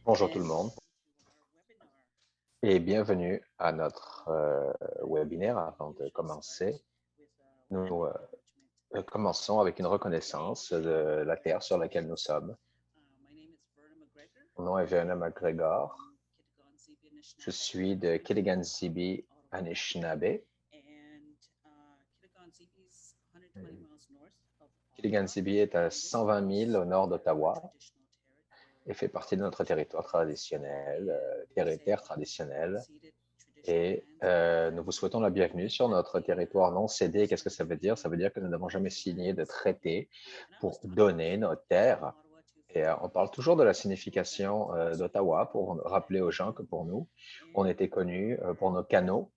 Bonjour tout le monde et bienvenue à notre webinaire. Avant de commencer, nous commençons avec une reconnaissance de la terre sur laquelle nous sommes. Mon nom est Verna McGregor. Je suis de Kitigan-Zibi, Anishinaabe. Kitigan-Zibi est à 120 000 au nord d'Ottawa et fait partie de notre territoire traditionnel, terre traditionnelle. Et nous vous souhaitons la bienvenue sur notre territoire non cédé. Qu'est-ce que ça veut dire? Ça veut dire que nous n'avons jamais signé de traité pour donner notre terre. Et on parle toujours de la signification d'Ottawa pour rappeler aux gens que pour nous, on était connus pour nos canaux.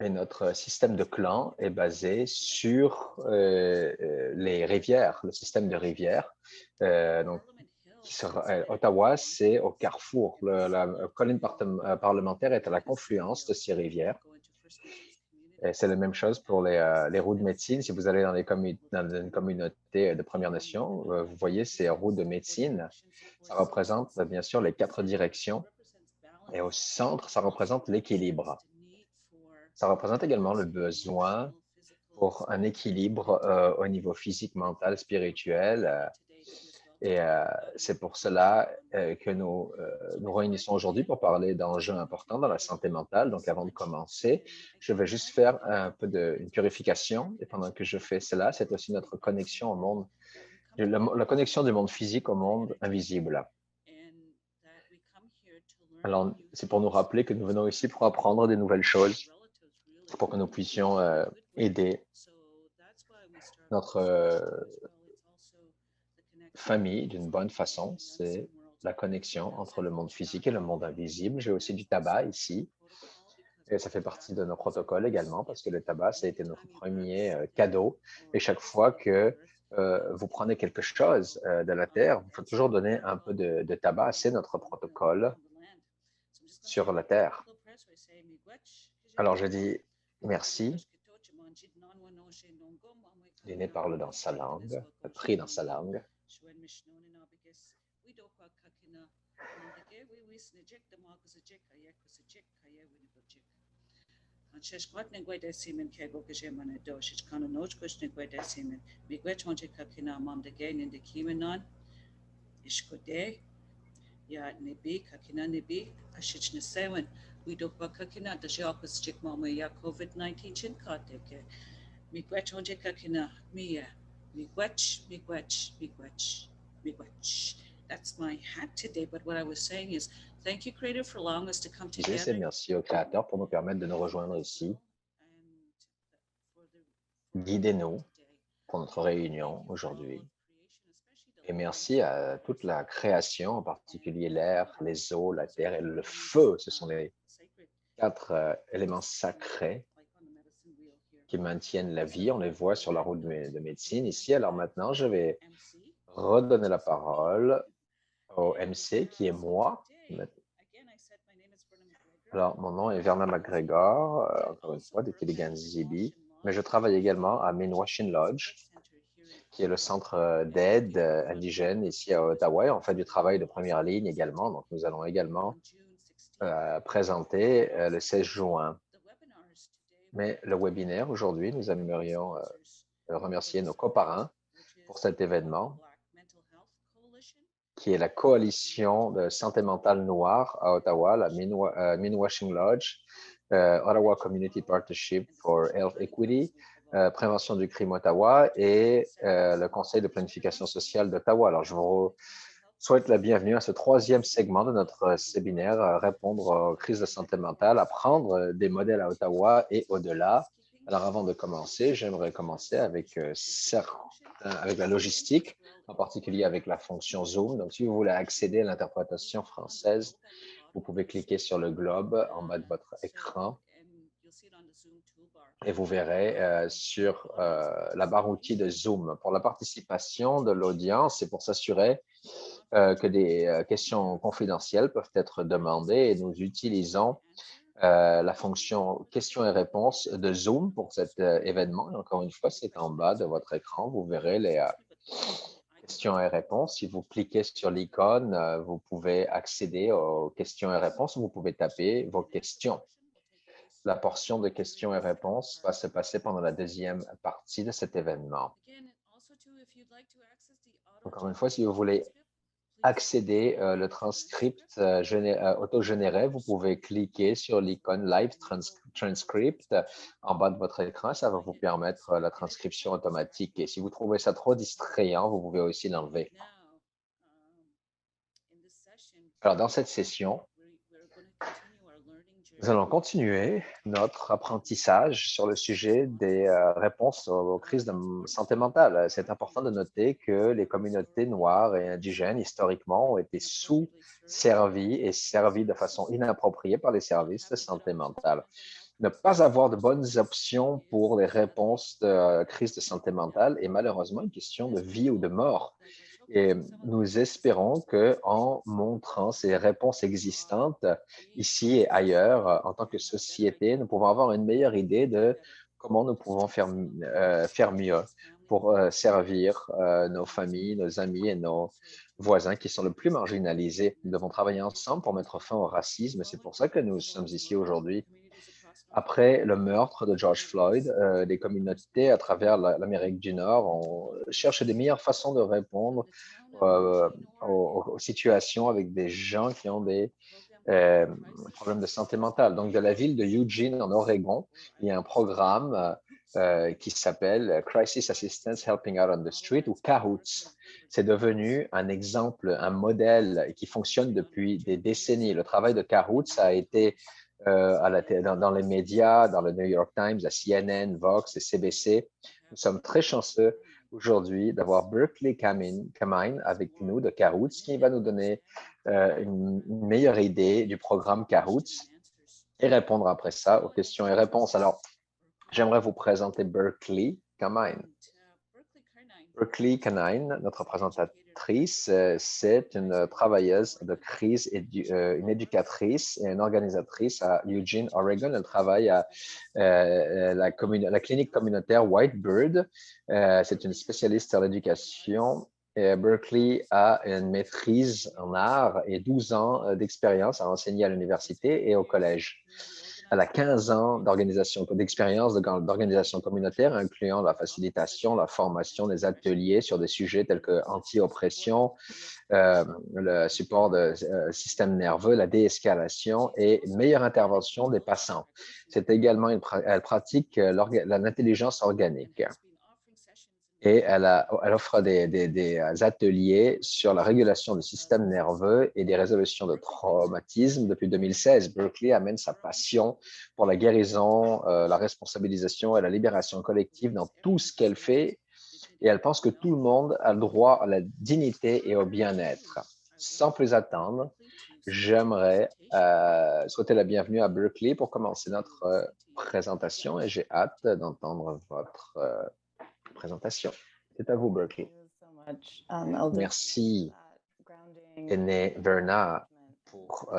Et notre système de clans est basé sur les rivières, le système de rivières. Donc, Ottawa, c'est au carrefour. La colline parlementaire est à la confluence de ces rivières. C'est la même chose pour les roues de médecine. Si vous allez dans une communauté de Premières Nations, vous voyez ces roues de médecine. Ça représente bien sûr les 4 directions. Et au centre, ça représente l'équilibre. Ça représente également le besoin pour un équilibre au niveau physique, mental, spirituel. Et c'est pour cela que nous nous réunissons aujourd'hui pour parler d'enjeux importants dans la santé mentale. Donc, avant de commencer, je vais juste faire un peu une purification. Et pendant que je fais cela, c'est aussi notre connexion au monde, la connexion du monde physique au monde invisible. Alors, c'est pour nous rappeler que nous venons ici pour apprendre des nouvelles choses, pour que nous puissions aider notre famille d'une bonne façon. C'est la connexion entre le monde physique et le monde invisible. J'ai aussi du tabac ici. Et ça fait partie de nos protocoles également parce que le tabac, ça a été notre premier cadeau. Et chaque fois que vous prenez quelque chose de la terre, il faut toujours donner un peu de tabac. C'est notre protocole sur la terre. Alors, je dis merci. L'aîné parle dans sa langue, prie dans sa langue. Ya nebi kakina nebi ashich nesewen we do kakina da japas jik mama ya COVID-19 chin kateke miigwech onje kakina miya miigwech. That's my hat today, but what I was saying is thank you creator for allowing us to come together. Merci au Créateur pour nous permettre de nous rejoindre ici. Guidez-nous pour notre réunion aujourd'hui. Et merci à toute la création, en particulier l'air, les eaux, la terre et le feu. Ce sont les 4 éléments sacrés qui maintiennent la vie. On les voit sur la route de médecine ici. Alors maintenant, je vais redonner la parole au MC qui est moi. Alors, mon nom est Verna McGregor, encore une fois, de Kitigan-Zibi, mais je travaille également à Minwashin Lodge, qui est le centre d'aide indigène ici à Ottawa. On fait du travail de première ligne également. Donc, nous allons également présenter le 16 juin. Mais le webinaire aujourd'hui, nous aimerions remercier nos coparrains pour cet événement, qui est la coalition de santé mentale noire à Ottawa, la Minwashing Lodge, Ottawa Community Partnership for Health Equity, Prévention du crime Ottawa et le Conseil de planification sociale d'Ottawa. Alors, je vous souhaite la bienvenue à ce 3e segment de notre séminaire, répondre aux crises de santé mentale, apprendre des modèles à Ottawa et au-delà. Alors, avant de commencer, j'aimerais commencer avec la logistique, en particulier avec la fonction Zoom. Donc, si vous voulez accéder à l'interprétation française, vous pouvez cliquer sur le globe en bas de votre écran et vous verrez sur la barre outils de Zoom. Pour la participation de l'audience et pour s'assurer que des questions confidentielles peuvent être demandées et nous utilisons la fonction questions et réponses de Zoom pour cet événement. Et encore une fois, c'est en bas de votre écran. Vous verrez questions et réponses. Si vous cliquez sur l'icône, vous pouvez accéder aux questions et réponses. Vous pouvez taper vos questions. La portion de questions et réponses va se passer pendant la deuxième partie de cet événement. Encore une fois, si vous voulez accéder le transcript auto-généré, vous pouvez cliquer sur l'icône Live Transcript en bas de votre écran. Ça va vous permettre la transcription automatique. Et si vous trouvez ça trop distrayant, vous pouvez aussi l'enlever. Alors, dans cette session, nous allons continuer notre apprentissage sur le sujet des réponses aux crises de santé mentale. C'est important de noter que les communautés noires et indigènes, historiquement, ont été sous-servies et servies de façon inappropriée par les services de santé mentale. Ne pas avoir de bonnes options pour les réponses de crise de santé mentale est malheureusement une question de vie ou de mort. Et nous espérons qu'en montrant ces réponses existantes ici et ailleurs, en tant que société, nous pouvons avoir une meilleure idée de comment nous pouvons faire mieux pour servir nos familles, nos amis et nos voisins qui sont le plus marginalisés. Nous devons travailler ensemble pour mettre fin au racisme. C'est pour ça que nous sommes ici aujourd'hui. Après le meurtre de George Floyd, les communautés à travers l'Amérique du Nord ont cherché des meilleures façons de répondre aux situations avec des gens qui ont des problèmes de santé mentale. Donc, de la ville de Eugene, en Oregon, il y a un programme qui s'appelle Crisis Assistance Helping Out on the Street, ou CAHOOTS. C'est devenu un exemple, un modèle qui fonctionne depuis des décennies. Le travail de CAHOOTS a été dans les médias, dans le New York Times, la CNN, Vox et CBC. Nous sommes très chanceux aujourd'hui d'avoir Berkeley Kamine avec nous de CAHOOTS qui va nous donner une meilleure idée du programme CAHOOTS et répondre après ça aux questions et réponses. Alors, j'aimerais vous présenter Berkeley Kamine. Berkeley Canine, notre présentatrice, c'est une travailleuse de crise, une éducatrice et une organisatrice à Eugene, Oregon. Elle travaille à la clinique communautaire Whitebird. C'est une spécialiste en éducation. Berkeley a une maîtrise en art et 12 ans d'expérience à enseigner à l'université et au collège. Elle a 15 ans d'expérience d'organisation communautaire, incluant la facilitation, la formation, des ateliers sur des sujets tels que anti-oppression, le support de système nerveux, la déescalation et meilleure intervention des passants. C'est également elle pratique l'intelligence organique. Et elle offre des ateliers sur la régulation du système nerveux et des résolutions de traumatismes. Depuis 2016, Berkeley amène sa passion pour la guérison, la responsabilisation et la libération collective dans tout ce qu'elle fait. Et elle pense que tout le monde a le droit à la dignité et au bien-être. Sans plus attendre, j'aimerais souhaiter la bienvenue à Berkeley pour commencer notre présentation et j'ai hâte d'entendre votre présentation. C'est à vous, Berkeley. Merci, Aîné Verna, pour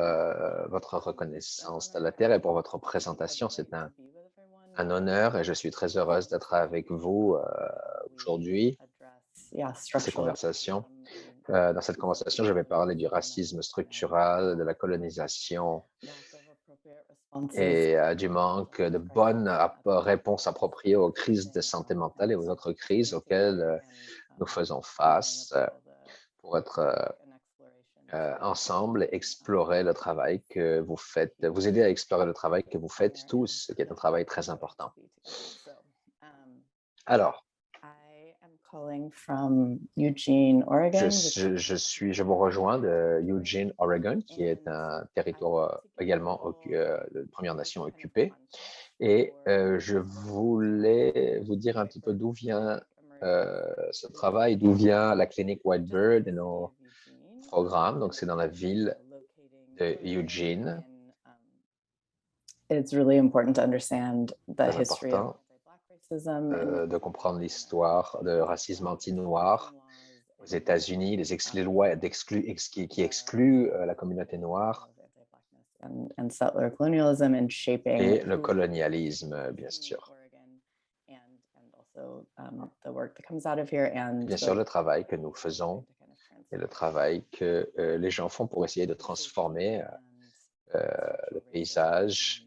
votre reconnaissance de la Terre et pour votre présentation. C'est un honneur et je suis très heureuse d'être avec vous aujourd'hui dans cette conversation. Dans cette conversation, je vais parler du racisme structural, de la colonisation et du manque de bonnes réponses appropriées aux crises de santé mentale et aux autres crises auxquelles nous faisons face pour être ensemble et explorer le travail que vous faites, vous aider à explorer le travail que vous faites tous, ce qui est un travail très important. Alors, je vous rejoins de Eugene, Oregon, qui est un territoire également de Première Nation occupée. Et je voulais vous dire un petit peu d'où vient ce travail, d'où vient la clinique Whitebird et nos programmes. Donc, c'est dans la ville de Eugene. It's really important to understand the Très history important de comprendre l'histoire de racisme anti-noir aux États-Unis, les lois qui excluent la communauté noire and settler colonialism and shaping et le colonialisme, bien sûr. the work that comes out of here and Bien sûr, le travail que nous faisons et le travail que les gens font pour essayer de transformer le paysage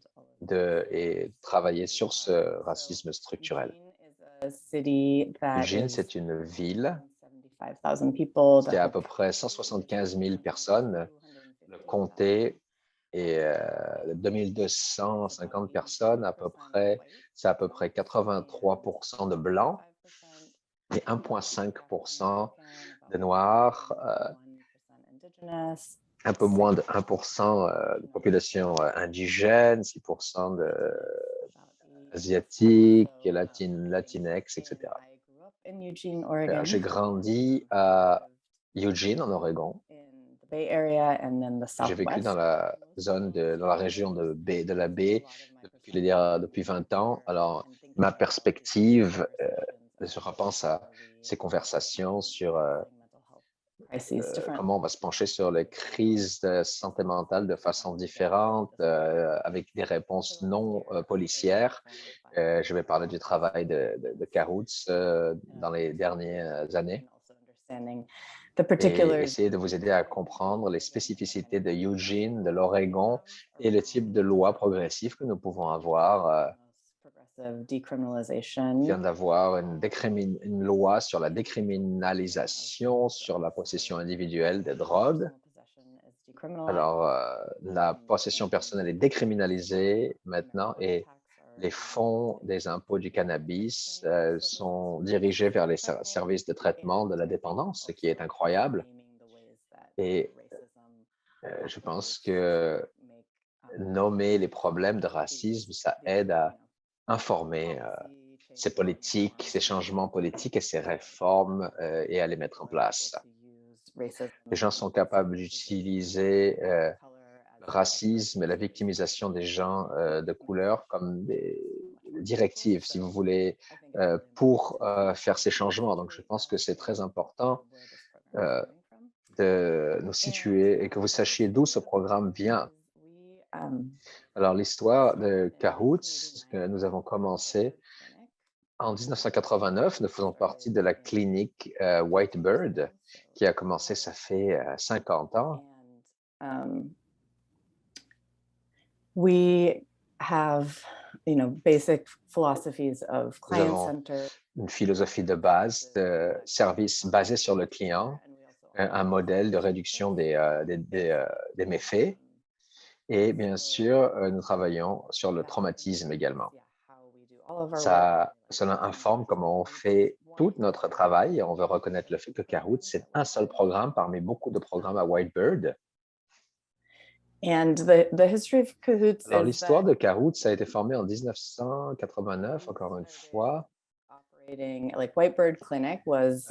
et travailler sur ce racisme structurel. Eugene, c'est une ville qui a à peu près 175 000 personnes. Le comté est 2250 personnes à peu près. C'est à peu près 83% de blancs et 1,5% de noirs, un peu moins de 1% de population indigène, 6% d'asiatiques, latinx, etc. J'ai grandi à Eugene, en Oregon. J'ai vécu dans la zone, dans la région de la baie depuis 20 ans. Alors, ma perspective, je repense à ces conversations sur comment on va se pencher sur les crises de santé mentale de façon différente, avec des réponses non policières. Je vais parler du travail de Caroots dans les dernières années et essayer de vous aider à comprendre les spécificités de Eugene, de l'Oregon et le type de loi progressive que nous pouvons avoir. Il vient d'avoir une loi sur la décriminalisation, sur la possession individuelle de drogue. Alors, la possession personnelle est décriminalisée maintenant et les fonds des impôts du cannabis sont dirigés vers les services de traitement de la dépendance, ce qui est incroyable. Et je pense que nommer les problèmes de racisme, ça aide à informer ces politiques, ces changements politiques et ces réformes et à les mettre en place. Les gens sont capables d'utiliser le racisme et la victimisation des gens de couleur comme des directives, si vous voulez, pour faire ces changements. Donc, je pense que c'est très important de nous situer et que vous sachiez d'où ce programme vient. Alors, l'histoire de Caroots, que nous avons commencé en 1989, nous faisons partie de la clinique Whitebird, qui a commencé, ça fait 50 ans. We have, basic philosophies of Nous avons une philosophie de base de service basé sur le client, un modèle de réduction des méfaits. Et bien sûr, nous travaillons sur le traumatisme également. Cela informe comment on fait tout notre travail et on veut reconnaître le fait que Caroots, c'est un seul programme parmi beaucoup de programmes à Whitebird. And the history of Cahoots. Alors, l'histoire de Caroots, ça a été formé en 1989, encore une fois. Like Whitebird Clinic was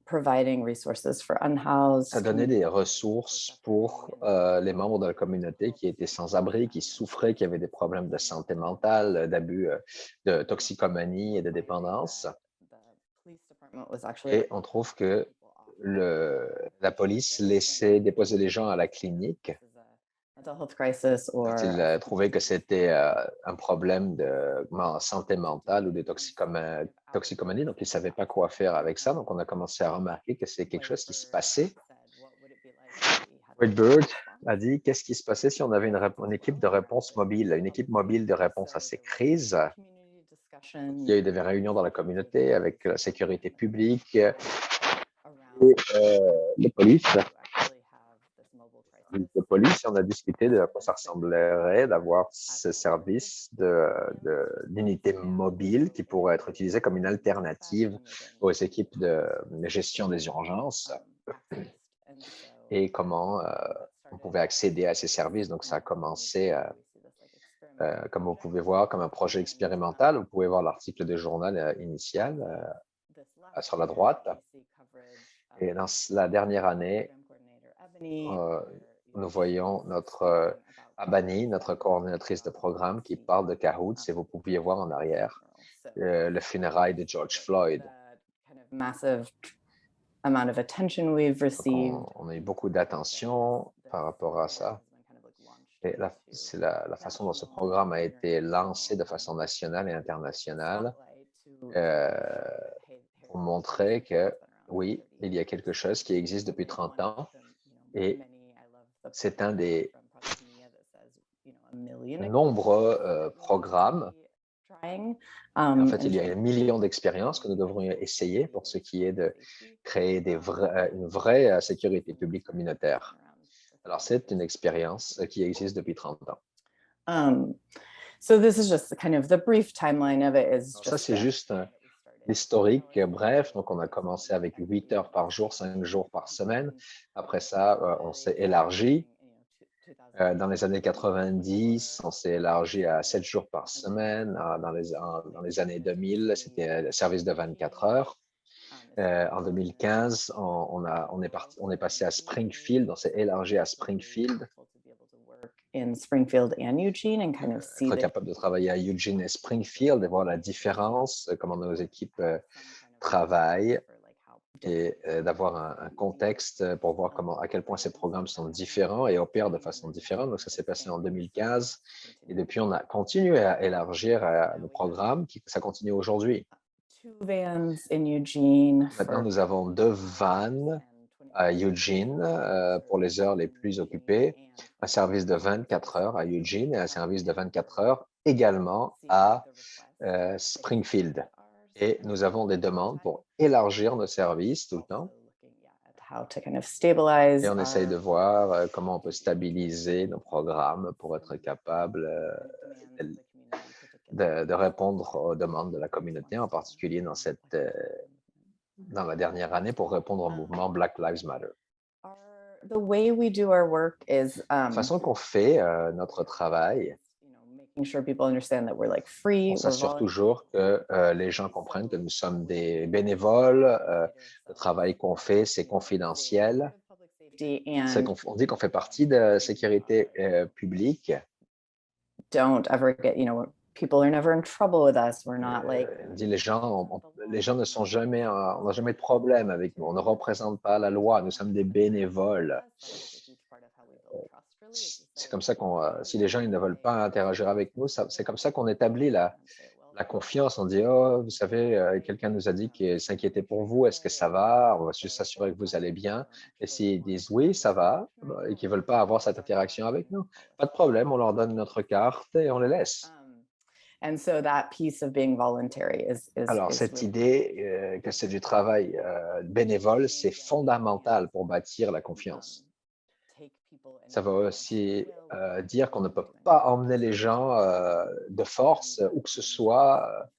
providing resources for unhoused. Ça donnait des ressources pour les membres de la communauté qui étaient sans abri, qui souffraient, qui avaient des problèmes de santé mentale, d'abus, de toxicomanie et de dépendance. Et on trouve que la police laissait déposer les gens à la clinique. Ils trouvaient que c'était un problème de santé mentale ou de toxicomanie, donc ils ne savaient pas quoi faire avec ça. Donc, on a commencé à remarquer que c'est quelque chose qui se passait. Whitebird a dit, qu'est-ce qui se passait si on avait une équipe de réponse mobile, une équipe mobile de réponse à ces crises? Il y a eu des réunions dans la communauté avec la sécurité publique et la police. De police, on a discuté de à quoi ça ressemblerait d'avoir ce service d'unité mobile qui pourrait être utilisé comme une alternative aux équipes de gestion des urgences et comment on pouvait accéder à ces services. Donc, ça a commencé, comme vous pouvez voir, comme un projet expérimental. Vous pouvez voir l'article de journal initial sur la droite. Et dans la dernière année, nous voyons notre Abani, notre coordinatrice de programme, qui parle de Caroots, et vous pouviez voir en arrière le funérail de George Floyd. On a eu beaucoup d'attention par rapport à ça. Et c'est la façon dont ce programme a été lancé de façon nationale et internationale pour montrer que oui, il y a quelque chose qui existe depuis 30 ans et c'est un des nombreux programmes. En fait, il y a 1 million d'expériences que nous devrions essayer pour ce qui est de créer une vraie sécurité publique communautaire. Alors, c'est une expérience qui existe depuis 30 ans. So this is just kind of the brief timeline of it is Ça, c'est juste l'historique bref. Donc, on a commencé avec 8 heures par jour, 5 jours par semaine. Après ça, on s'est élargi. Dans les années 90, on s'est élargi à 7 jours par semaine. Dans les années 2000, c'était le service de 24 heures. En 2015, on est passé à Springfield, on s'est élargi à Springfield. In Springfield and Eugene and kind of see Être capable de travailler à Eugene et Springfield et voir la différence, comment nos équipes travaillent et d'avoir un contexte pour voir à quel point ces programmes sont différents et opèrent de façon différente. Donc, ça s'est passé en 2015 et depuis, on a continué à élargir nos programmes, ça continue aujourd'hui. Maintenant, nous avons 2 vannes à Eugene pour les heures les plus occupées, un service de 24 heures à Eugene et un service de 24 heures également à Springfield. Et nous avons des demandes pour élargir nos services tout le temps. Et on essaye de voir comment on peut stabiliser nos programmes pour être capable de répondre aux demandes de la communauté, en particulier dans la dernière année pour répondre au mouvement Black Lives Matter. The way we do our work is La façon qu'on fait notre travail, making sure people understand that we're like free. on s'assure toujours que les gens comprennent que nous sommes des bénévoles. Le travail qu'on fait, c'est confidentiel. On dit qu'on fait partie de sécurité publique. Don't ever get, people are never in trouble with us. We're not like. On dit les gens ne sont jamais, on n'a jamais de problème avec nous. On ne représente pas la loi. Nous sommes des bénévoles. C'est comme ça si les gens ils ne veulent pas interagir avec nous, c'est comme ça qu'on établit la confiance. On dit, oh, vous savez, quelqu'un nous a dit qu'il s'inquiétait pour vous. Est-ce que ça va? On va juste s'assurer que vous allez bien. Et s'ils disent oui, ça va, et qu'ils ne veulent pas avoir cette interaction avec nous, pas de problème. On leur donne notre carte et on les laisse. And so that piece of being voluntary Alors, cette idée que c'est du travail bénévole, c'est fondamental pour bâtir la confiance. Ça va aussi dire qu'on ne peut pas emmener les gens de force, où que ce soit.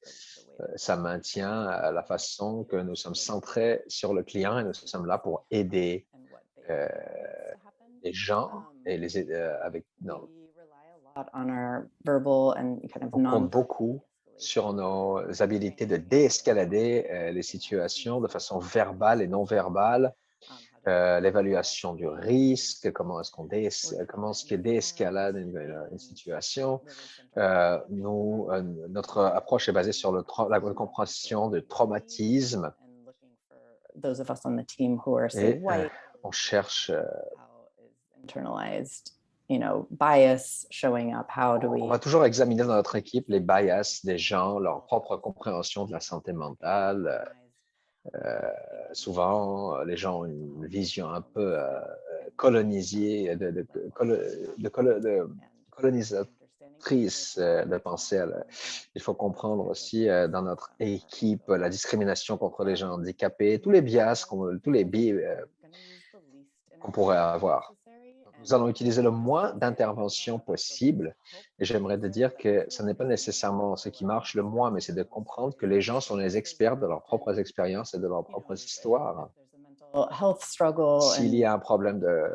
Ça maintient la façon que nous sommes centrés sur le client et nous sommes là pour aider les gens et les aider avec. On compte beaucoup sur nos habilités de déescalader les situations de façon verbale et non verbale. L'évaluation du risque, comment est-ce que déescalade une situation. Notre approche est basée sur la compréhension du traumatisme. Et on cherche bias showing up. On va toujours examiner dans notre équipe les bias des gens, leur propre compréhension de la santé mentale. Souvent, les gens ont une vision un peu colonisée, colonisatrice de penser. Il faut comprendre aussi dans notre équipe la discrimination contre les gens handicapés, tous les biais qu'on pourrait avoir. Nous allons utiliser le moins d'interventions possible. Et j'aimerais te dire que ce n'est pas nécessairement ce qui marche le moins, mais c'est de comprendre que les gens sont les experts de leurs propres expériences et de leurs propres histoires. S'il y a un problème de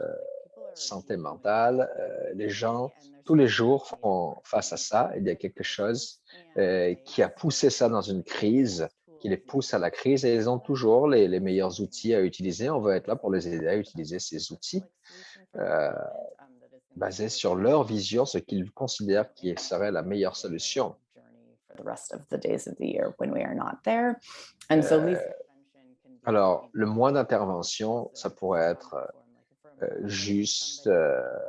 santé mentale, les gens, tous les jours, font face à ça. Il y a quelque chose qui a poussé ça dans une crise, qui les pousse à la crise et ils ont toujours les meilleurs outils à utiliser. On veut être là pour les aider à utiliser ces outils. Basés sur leur vision, ce qu'ils considèrent qui serait la meilleure solution. Alors, le moins d'intervention, ça pourrait être juste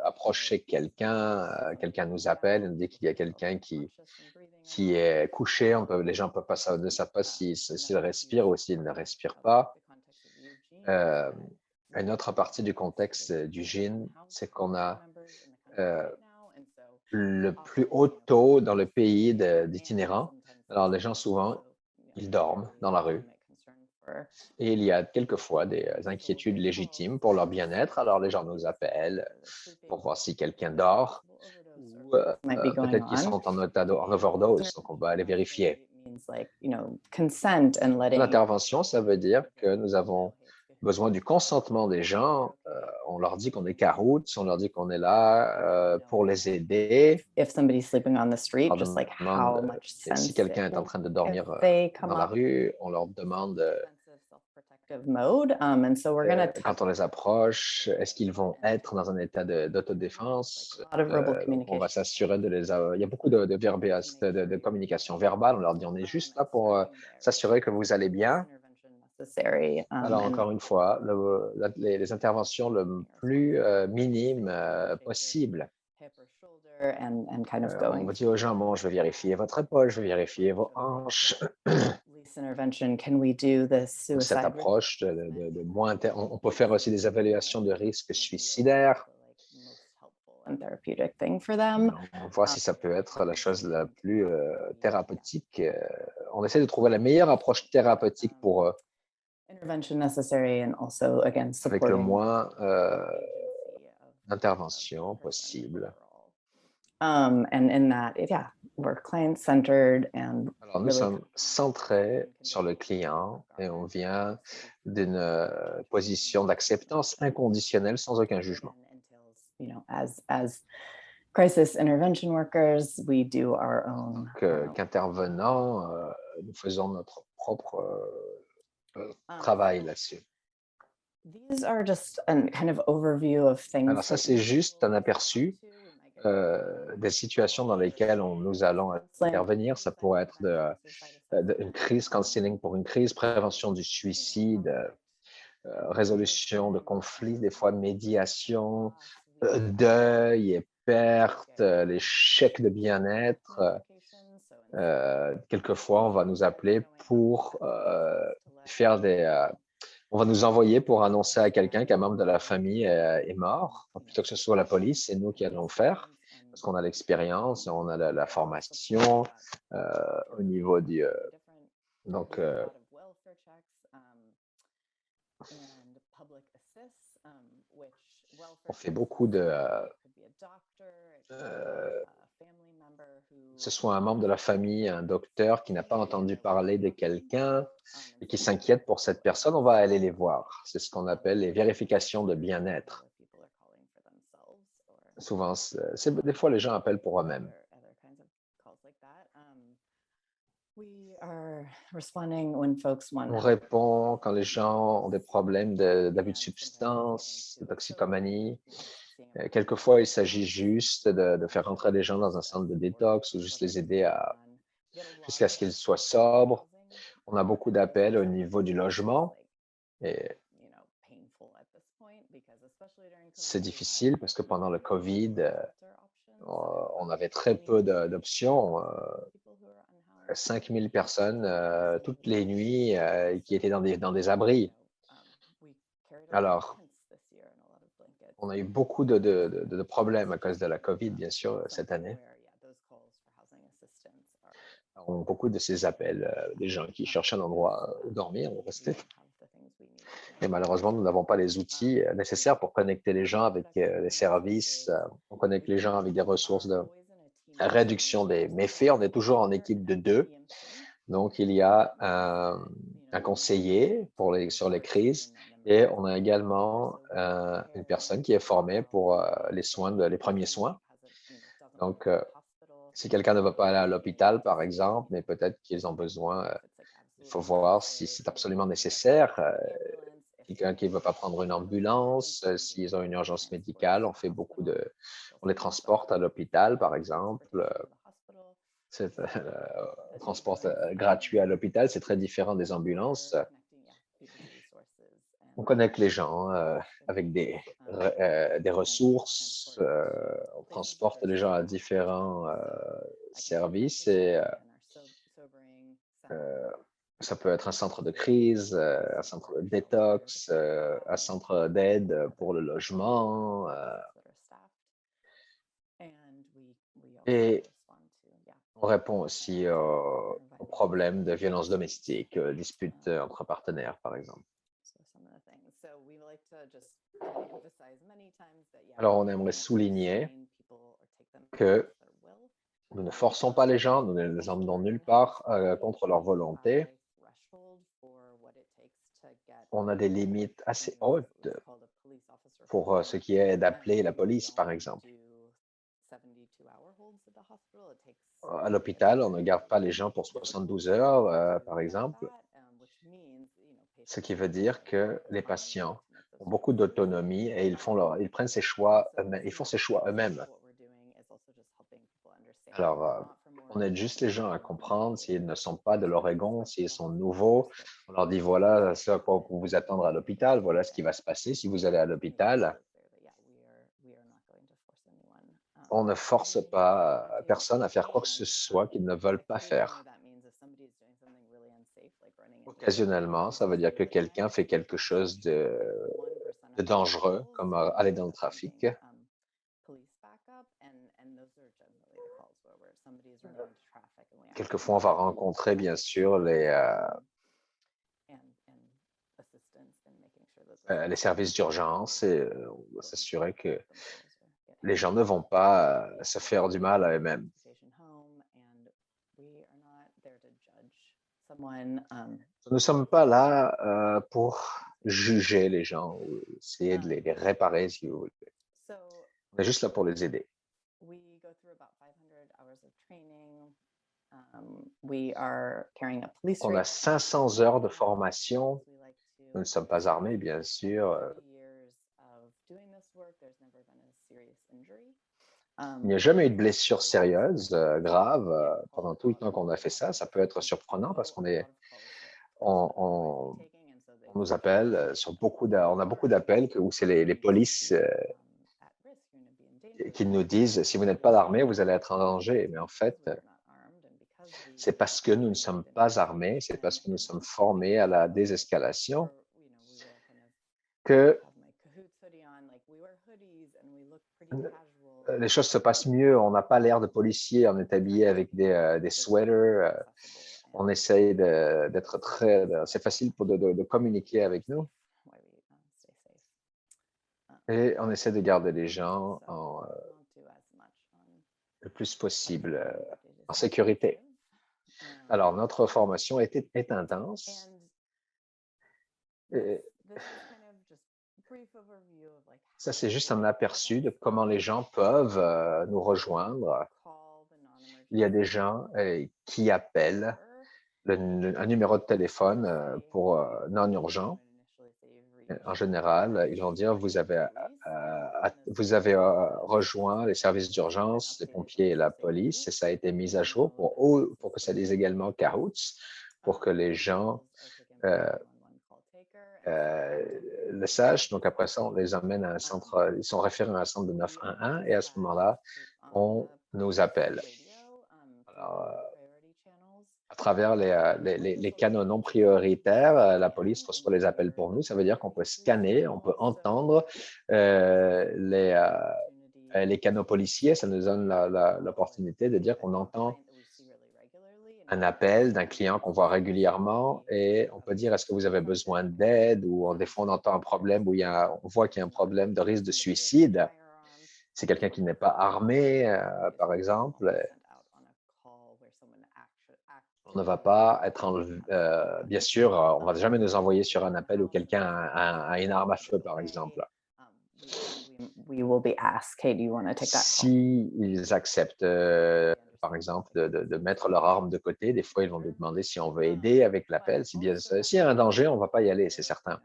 approcher quelqu'un, quelqu'un nous appelle, nous dit qu'il y a quelqu'un qui est couché, les gens ne savent pas s'il respire ou s'il ne respire pas. Une autre partie du contexte du GIN, c'est qu'on a le plus haut taux dans le pays d'itinérants. Alors, les gens, souvent, ils dorment dans la rue. Et il y a quelquefois des inquiétudes légitimes pour leur bien-être. Alors, les gens nous appellent pour voir si quelqu'un dort ou peut-être qu'ils sont en overdose. Donc, on va aller vérifier. L'intervention, ça veut dire que nous avons besoin du consentement des gens. On leur dit qu'on est caroutes, on leur dit qu'on est là pour les aider. Si quelqu'un est en train de dormir dans la rue, on leur demande quand on les approche, est-ce qu'ils vont être dans un état d'autodéfense? On va s'assurer de les avoir. Il y a beaucoup de communication verbale. On leur dit on est juste là pour s'assurer que vous allez bien. Alors, encore une fois, les interventions le plus minimes possible. On dit aux gens, bon, je vais vérifier votre épaule, je vais vérifier vos hanches. Cette approche de moins, on peut faire aussi des évaluations de risque suicidaire. On voit si ça peut être la chose la plus thérapeutique. On essaie de trouver la meilleure approche thérapeutique pour eux, avec le moins d'intervention possible. Alors, nous sommes centrés sur le client et on vient d'une position d'acceptance inconditionnelle sans aucun jugement. Qu'intervenants, nous faisons notre propre travail là-dessus. Alors ça, c'est juste un aperçu des situations dans lesquelles nous allons intervenir. Ça pourrait être une crise counseling pour une crise, prévention du suicide, résolution de conflits, des fois médiation, deuil et perte, les chèques de bien-être. Quelquefois, on va nous appeler pour faire on va nous envoyer pour annoncer à quelqu'un qu'un membre de la famille est mort. Plutôt que ce soit la police, c'est nous qui allons le faire parce qu'on a l'expérience, on a la formation au niveau du... donc, on fait beaucoup de... que ce soit un membre de la famille, un docteur qui n'a pas entendu parler de quelqu'un et qui s'inquiète pour cette personne, on va aller les voir. C'est ce qu'on appelle les vérifications de bien-être. Souvent, des fois, les gens appellent pour eux-mêmes. On répond quand les gens ont des problèmes d'abus de substances, de toxicomanie. Quelquefois, il s'agit juste de faire rentrer les gens dans un centre de détox ou juste les aider jusqu'à ce qu'ils soient sobres. On a beaucoup d'appels au niveau du logement. Et c'est difficile parce que pendant le COVID, on avait très peu d'options. 5000 personnes toutes les nuits qui étaient dans des abris. Alors, on a eu beaucoup de problèmes à cause de la COVID, bien sûr, cette année. Beaucoup de ces appels, des gens qui cherchent un endroit où dormir, où rester. Et malheureusement, nous n'avons pas les outils nécessaires pour connecter les gens avec les services. On connecte les gens avec des ressources de réduction des méfaits. On est toujours en équipe de 2. Donc, il y a un conseiller sur les crises et on a également une personne qui est formée pour les premiers soins. Donc, si quelqu'un ne va pas aller à l'hôpital, par exemple, mais peut-être qu'ils ont besoin, il faut voir si c'est absolument nécessaire. Quelqu'un qui ne veut pas prendre une ambulance, s'ils ont une urgence médicale, on les transporte à l'hôpital, par exemple. Transport gratuit à l'hôpital, c'est très différent des ambulances. On connecte les gens avec des ressources, on transporte les gens à différents services et ça peut être un centre de crise, un centre de détox, un centre d'aide pour le logement. Et on répond aussi aux problèmes de violence domestique, disputes entre partenaires, par exemple. Alors, on aimerait souligner que nous ne forçons pas les gens, nous ne les emmenons nulle part contre leur volonté. On a des limites assez hautes pour ce qui est d'appeler la police, par exemple. À l'hôpital, on ne garde pas les gens pour 72 heures, par exemple, ce qui veut dire que les patients ont beaucoup d'autonomie et ils prennent ces choix, ils font ces choix eux-mêmes. Alors, on aide juste les gens à comprendre s'ils ne sont pas de l'Oregon, s'ils sont nouveaux. On leur dit, voilà ce à quoi vous vous attendre à l'hôpital, voilà ce qui va se passer si vous allez à l'hôpital. On ne force pas personne à faire quoi que ce soit qu'ils ne veulent pas faire. Occasionnellement, ça veut dire que quelqu'un fait quelque chose de dangereux, comme aller dans le trafic. Quelquefois, on va rencontrer, bien sûr, les services d'urgence et on va s'assurer que les gens ne vont pas se faire du mal à eux-mêmes. Nous ne sommes pas là pour juger les gens ou essayer de les réparer, si vous voulez. On est juste là pour les aider. On a 500 heures de formation. Nous ne sommes pas armés, bien sûr. Il n'y a jamais eu de blessure sérieuse, grave, pendant tout le temps qu'on a fait ça. Ça peut être surprenant parce on nous appelle sur on a beaucoup d'appels où c'est les polices qui nous disent, si vous n'êtes pas armé, vous allez être en danger. Mais en fait, c'est parce que nous ne sommes pas armés, c'est parce que nous sommes formés à la désescalation que les choses se passent mieux. On n'a pas l'air de policier, on est habillé avec des sweaters. On essaye d'être très... C'est facile de communiquer avec nous. Et on essaie de garder les gens le plus possible en sécurité. Alors, notre formation est intense. Et ça, c'est juste un aperçu de comment les gens peuvent nous rejoindre. Il y a des gens qui appellent un numéro de téléphone pour non urgent. En général, ils vont dire vous avez rejoint les services d'urgence, les pompiers et la police, et ça a été mis à jour pour que ça dise également Cahoots, pour que les gens le sachent. Donc après ça, on les amène à un centre, ils sont référés à un centre de 911 et à ce moment-là, on nous appelle. Alors, à travers les canaux non prioritaires, la police reçoit les appels pour nous. Ça veut dire qu'on peut scanner, on peut entendre les canaux policiers. Ça nous donne l'opportunité de dire qu'on entend un appel d'un client qu'on voit régulièrement et on peut dire est-ce que vous avez besoin d'aide ou des fois on entend un problème où on voit qu'il y a un problème de risque de suicide. C'est quelqu'un qui n'est pas armé, par exemple. On ne va pas être bien sûr, on ne va jamais nous envoyer sur un appel où quelqu'un a une arme à feu, par exemple. Si ils acceptent, par exemple, de mettre leur arme de côté, des fois, ils vont nous demander si on veut aider avec l'appel. S'il y a un danger, on ne va pas y aller, c'est certain.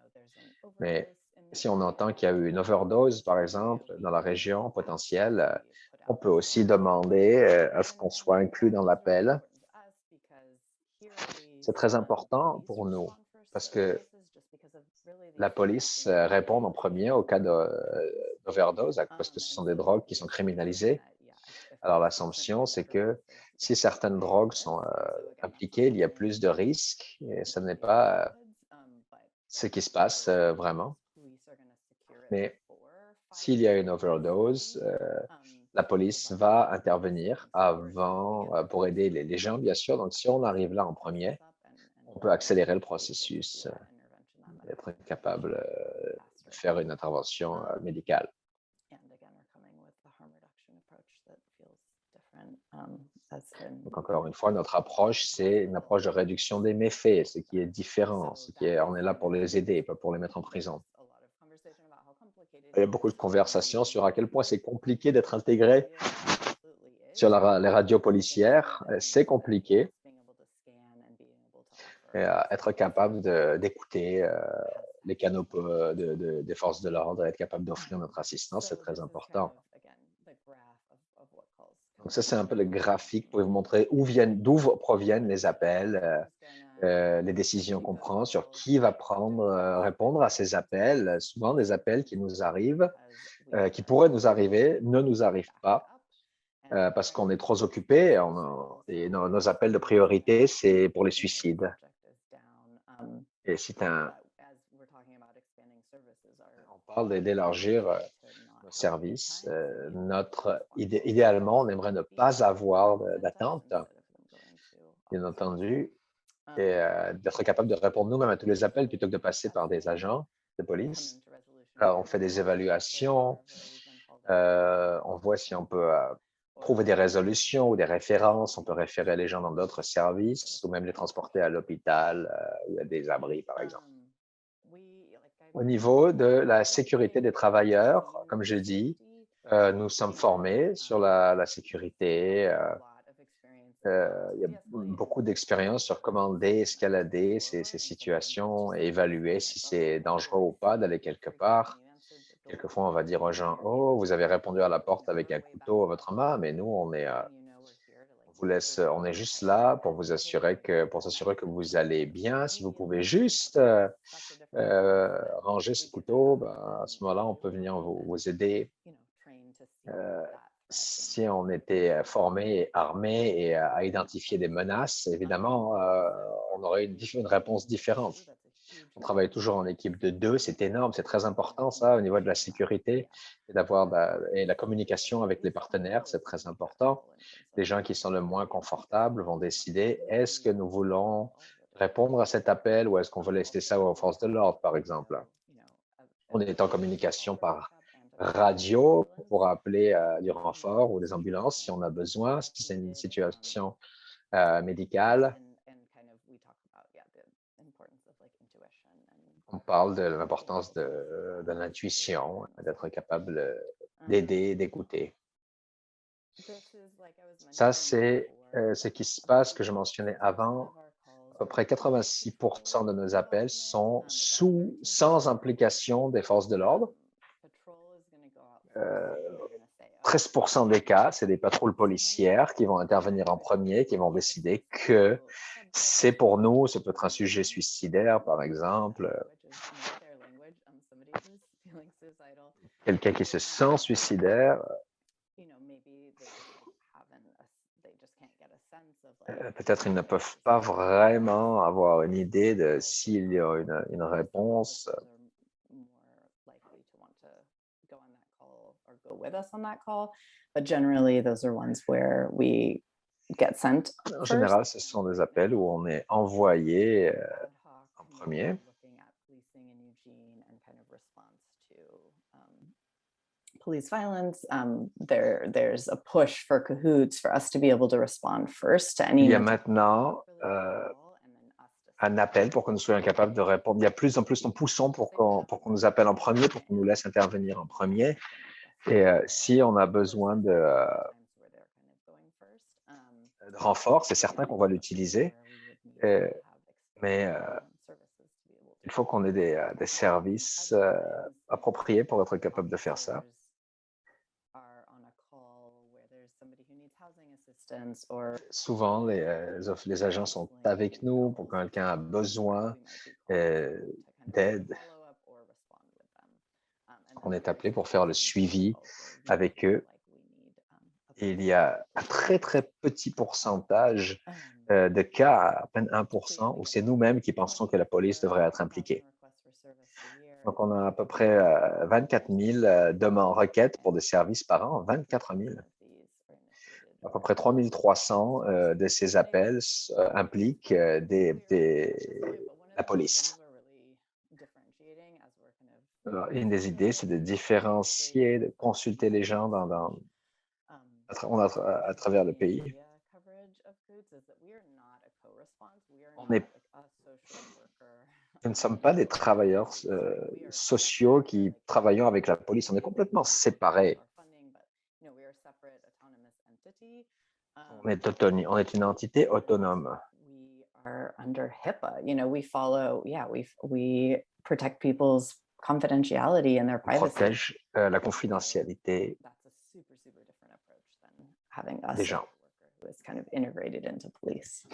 Mais si on entend qu'il y a eu une overdose, par exemple, dans la région potentielle, on peut aussi demander à ce qu'on soit inclus dans l'appel. C'est très important pour nous parce que la police réponde en premier au cas d'overdose parce que ce sont des drogues qui sont criminalisées. Alors, l'assumption, c'est que si certaines drogues sont impliquées, il y a plus de risques et ce n'est pas ce qui se passe vraiment. Mais s'il y a une overdose, la police va intervenir avant pour aider les gens, bien sûr. Donc, si on arrive là en premier, on peut accélérer le processus, être capable de faire une intervention médicale. Donc, encore une fois, notre approche, c'est une approche de réduction des méfaits, ce qui est différent, on est là pour les aider, pas pour les mettre en prison. Il y a beaucoup de conversations sur à quel point c'est compliqué d'être intégré sur les radios policières. C'est compliqué. Et, être capable d'écouter les canaux des forces de l'ordre, être capable d'offrir notre assistance, c'est très important. Donc ça, c'est un peu le graphique pour vous montrer d'où proviennent les appels, les décisions qu'on prend, sur qui va répondre à ces appels. Souvent, des appels qui nous arrivent, qui pourraient nous arriver, ne nous arrivent pas parce qu'on est trop occupé et nos appels de priorité, c'est pour les suicides. Et si on parle d'élargir nos services, idéalement, on aimerait ne pas avoir d'attente, bien entendu, et d'être capable de répondre nous-mêmes à tous les appels plutôt que de passer par des agents de police. Alors, on fait des évaluations, on voit si on peut trouver des résolutions ou des références, on peut référer les gens dans d'autres services ou même les transporter à l'hôpital ou à des abris, par exemple. Au niveau de la sécurité des travailleurs, comme je dis, nous sommes formés sur la sécurité. Il y a beaucoup d'expérience sur comment escalader ces situations et évaluer si c'est dangereux ou pas d'aller quelque part. Quelquefois, on va dire aux gens, « Oh, vous avez répondu à la porte avec un couteau à votre main, mais nous, on est juste là pour s'assurer que vous allez bien. Si vous pouvez juste ranger ce couteau, à ce moment-là, on peut venir vous aider. » Si on était formé et armé et à identifier des menaces, évidemment, on aurait une réponse différente. On travaille toujours en équipe de 2, c'est énorme, c'est très important ça au niveau de la sécurité et la communication avec les partenaires, c'est très important. Les gens qui sont le moins confortables vont décider est-ce que nous voulons répondre à cet appel ou est-ce qu'on veut laisser ça aux forces de l'ordre, par exemple. On est en communication par radio pour appeler du renfort ou des ambulances si on a besoin, si c'est une situation médicale. On parle de l'importance de l'intuition, d'être capable d'aider, d'écouter. Ça, c'est ce qui se passe que je mentionnais avant. À peu près 86% de nos appels sont sans implication des forces de l'ordre. 13% des cas, c'est des patrouilles policières qui vont intervenir en premier, qui vont décider que c'est pour nous, ça peut être un sujet suicidaire, par exemple. Quelqu'un qui se sent suicidaire, peut-être ils ne peuvent pas vraiment avoir une idée de s'il y a une réponse. En général, ce sont des appels où on est envoyé en premier. Police violence, there's a push for cahoots for us to be able to respond first to any. Il y a maintenant un appel pour que nous soyons capables de répondre. Il y a plus en plus, nous poussons pour qu'on nous appelle en premier, pour qu'on nous laisse intervenir en premier. Et si on a besoin de renfort, c'est certain qu'on va l'utiliser. Mais il faut qu'on ait des services appropriés pour être capable de faire ça. Souvent, les agents sont avec nous pour quand quelqu'un a besoin d'aide. On est appelé pour faire le suivi avec eux. Et il y a un très, très petit pourcentage de cas, à peine 1%, où c'est nous-mêmes qui pensons que la police devrait être impliquée. Donc, on a à peu près 24 000 demandes, requêtes pour des services par an, 24 000. À peu près 3 300 de ces appels impliquent la police. Alors, une des idées, c'est de différencier, de consulter les gens à travers le pays. Nous ne sommes pas des travailleurs sociaux qui travaillons avec la police. On est complètement séparés. On est une entité autonome. Are under HIPAA. We follow, we protect people's confidentiality and their On privacy. protège la confidentialité That's a super, super different approach than having us des gens. who is kind of integrated into police.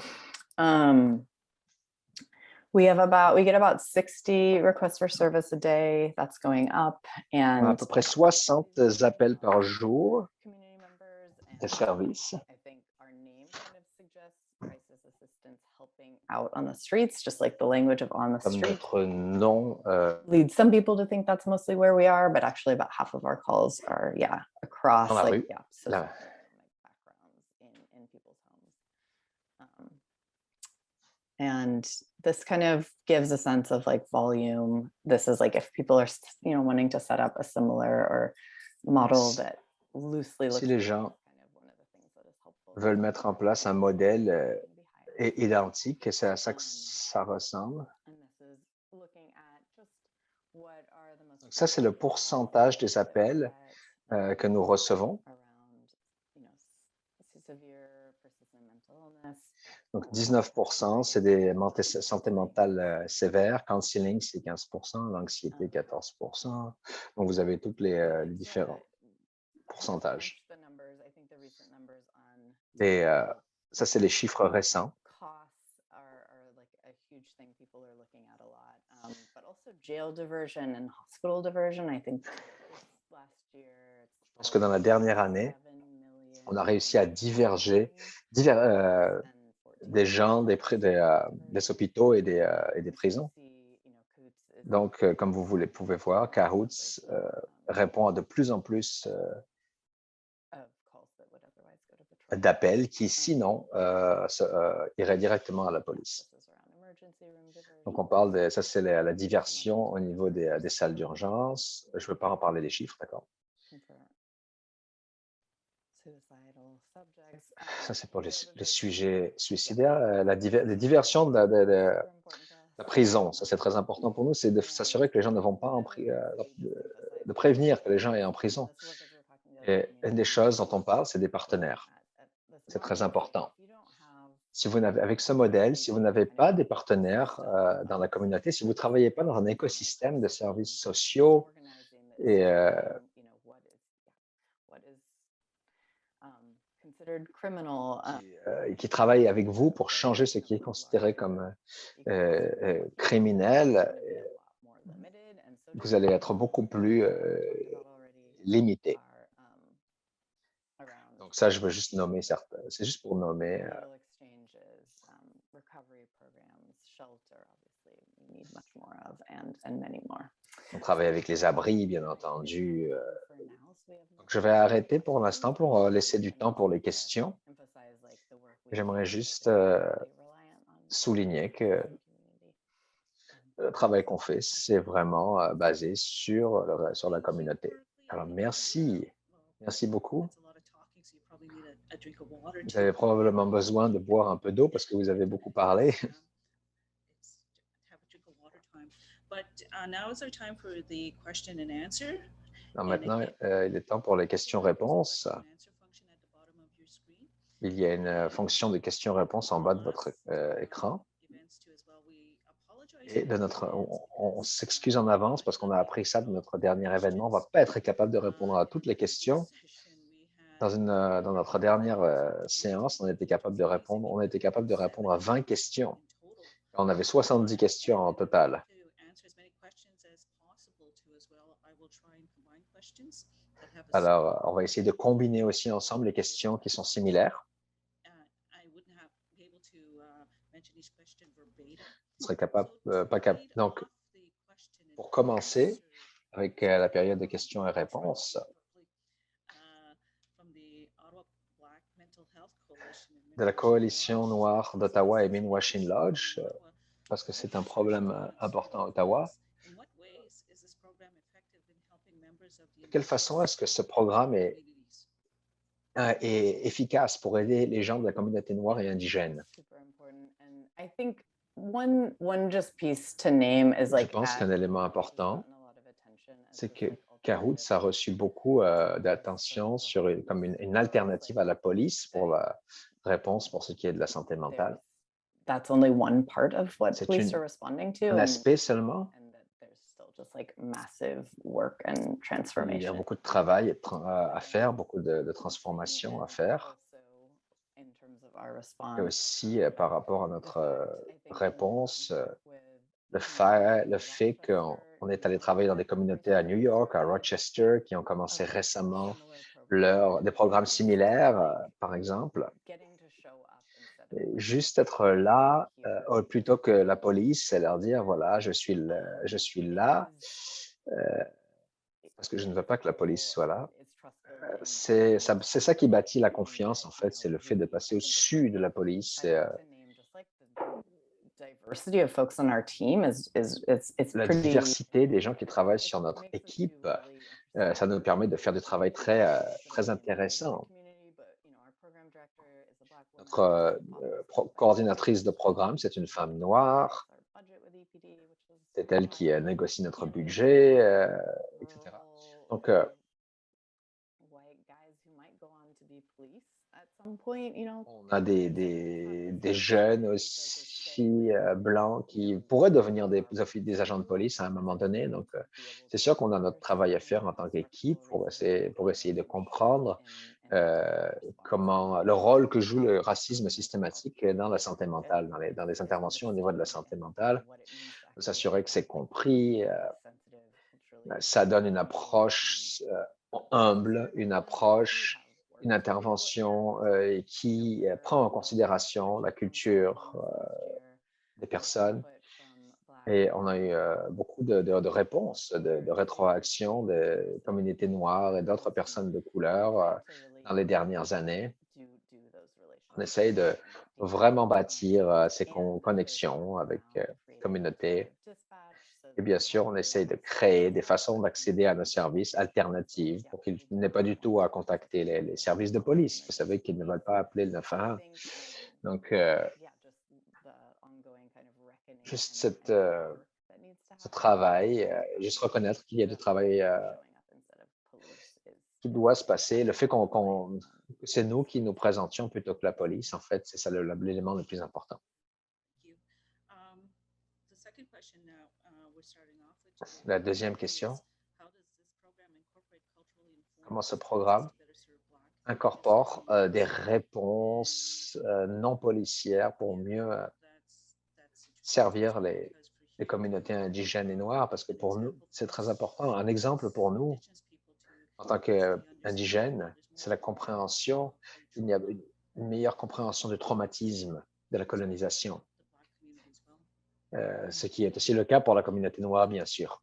We get about 60 requests for service a day. That's going up. On a à And peu près 60 appels par jour community members de service. I think our name kind of suggests crisis assistance helping out on the streets, just like the language of on the Comme street notre nom leads some people to think that's mostly where we are, but actually about half of our calls are, across dans la rue. socioeconomic backgrounds in people's homes. And this kind of gives a sense of like volume. This is like if people are, wanting to set up a similar or model that loosely looks Si les gens veulent mettre en place un modèle identique, c'est à ça que ça ressemble. Donc ça, c'est le pourcentage des appels que nous recevons. Donc 19%, c'est des santé mentale sévères. Counseling, c'est 15%. L'anxiété, 14%. Donc vous avez tous les différents pourcentages. Et ça, c'est les chiffres récents. Je pense que dans la dernière année, on a réussi à diverger des gens des hôpitaux et des prisons. Donc, comme vous pouvez voir, Cahoots répond à de plus en plus d'appels qui, sinon, iraient directement à la police. Donc, on parle de ça, c'est la diversion au niveau des salles d'urgence. Je ne veux pas en parler des chiffres, d'accord? Ça, c'est pour les sujets suicidaires. Les diversions de la prison, ça, c'est très important pour nous, c'est de s'assurer que les gens ne vont pas de prévenir que les gens sont en prison. Et une des choses dont on parle, c'est des partenaires. C'est très important. Avec ce modèle, si vous n'avez pas des partenaires dans la communauté, si vous ne travaillez pas dans un écosystème de services sociaux et qui travaillent avec vous pour changer ce qui est considéré comme criminel, vous allez être beaucoup plus limité. Donc ça, je veux juste nommer certains. C'est juste pour nommer. On travaille avec les abris, bien entendu. Donc je vais arrêter pour l'instant pour laisser du temps pour les questions. J'aimerais juste souligner que le travail qu'on fait, c'est vraiment basé sur la communauté. Alors, merci. Merci beaucoup. Vous avez probablement besoin de boire un peu d'eau parce que vous avez beaucoup parlé. Alors maintenant, il est temps pour les questions-réponses. Il y a une fonction de questions-réponses en bas de votre écran. Et on s'excuse en avance parce qu'on a appris ça de notre dernier événement. On ne va pas être capable de répondre à toutes les questions. Dans notre dernière séance, on était capable de répondre à 20 questions. On avait 70 questions en total. Alors, on va essayer de combiner aussi ensemble les questions qui sont similaires. On serait capable, donc, pour commencer avec la période de questions et réponses, de la coalition noire d'Ottawa et Minwashing Lodge, parce que c'est un problème important à Ottawa. De quelle façon est-ce que ce programme est efficace pour aider les gens de la communauté noire et indigène? Je pense qu'un élément important, c'est que Cahoots a reçu beaucoup d'attention sur comme une alternative à la police pour la réponse pour ce qui est de la santé mentale. That's only one part of what C'est police are responding to. un aspect seulement. And that there's still just like massive work and Il y a transformation. beaucoup de travail à faire, beaucoup de transformations à faire. In terms of our response, Et aussi par rapport à notre réponse, with le fait qu'on est allé travailler dans des communautés à New York, à Rochester, qui ont commencé récemment des programmes similaires, par exemple. getting to show up instead Et of juste être là, plutôt que la police, et leur dire, voilà, je suis là, parce que je ne veux pas que la police soit là. C'est ça qui bâtit la confiance, en fait, c'est le fait de passer au-dessus de la police. Diversity of folks on our team is it's La pretty diversité des gens qui travaillent sur notre équipe, ça nous permet de faire du travail très intéressant. Notre coordinatrice de programme, c'est une femme noire. C'est elle qui négocie notre budget, etc. Donc, on a des jeunes aussi blancs qui pourraient devenir des agents de police à un moment donné. Donc, c'est sûr qu'on a notre travail à faire en tant qu'équipe pour essayer de comprendre comment le rôle que joue le racisme systématique dans la santé mentale, dans les interventions au niveau de la santé mentale, de s'assurer que c'est compris. Ça donne une approche humble, une intervention qui prend en considération la culture des personnes. Et on a eu beaucoup de réponses, de rétroactions de communautés noires et d'autres personnes de couleur dans les dernières années. On essaye de vraiment bâtir ces connexions avec les communautés. Et bien sûr, on essaye de créer des façons d'accéder à nos services alternatives pour qu'ils n'aient pas du tout à contacter les services de police. Vous savez qu'ils ne veulent pas appeler le 911. Donc, juste ce travail, juste reconnaître qu'il y a du travail qui doit se passer. Le fait que c'est nous qui nous présentions plutôt que la police, en fait, c'est ça l'élément le plus important. La deuxième question, comment ce programme incorpore des réponses non policières pour mieux servir les communautés indigènes et noires, parce que pour nous, c'est très important. Un exemple pour nous, en tant qu'indigènes, c'est la compréhension, il y a une meilleure compréhension du traumatisme de la colonisation. Ce qui est aussi le cas pour la communauté noire, bien sûr.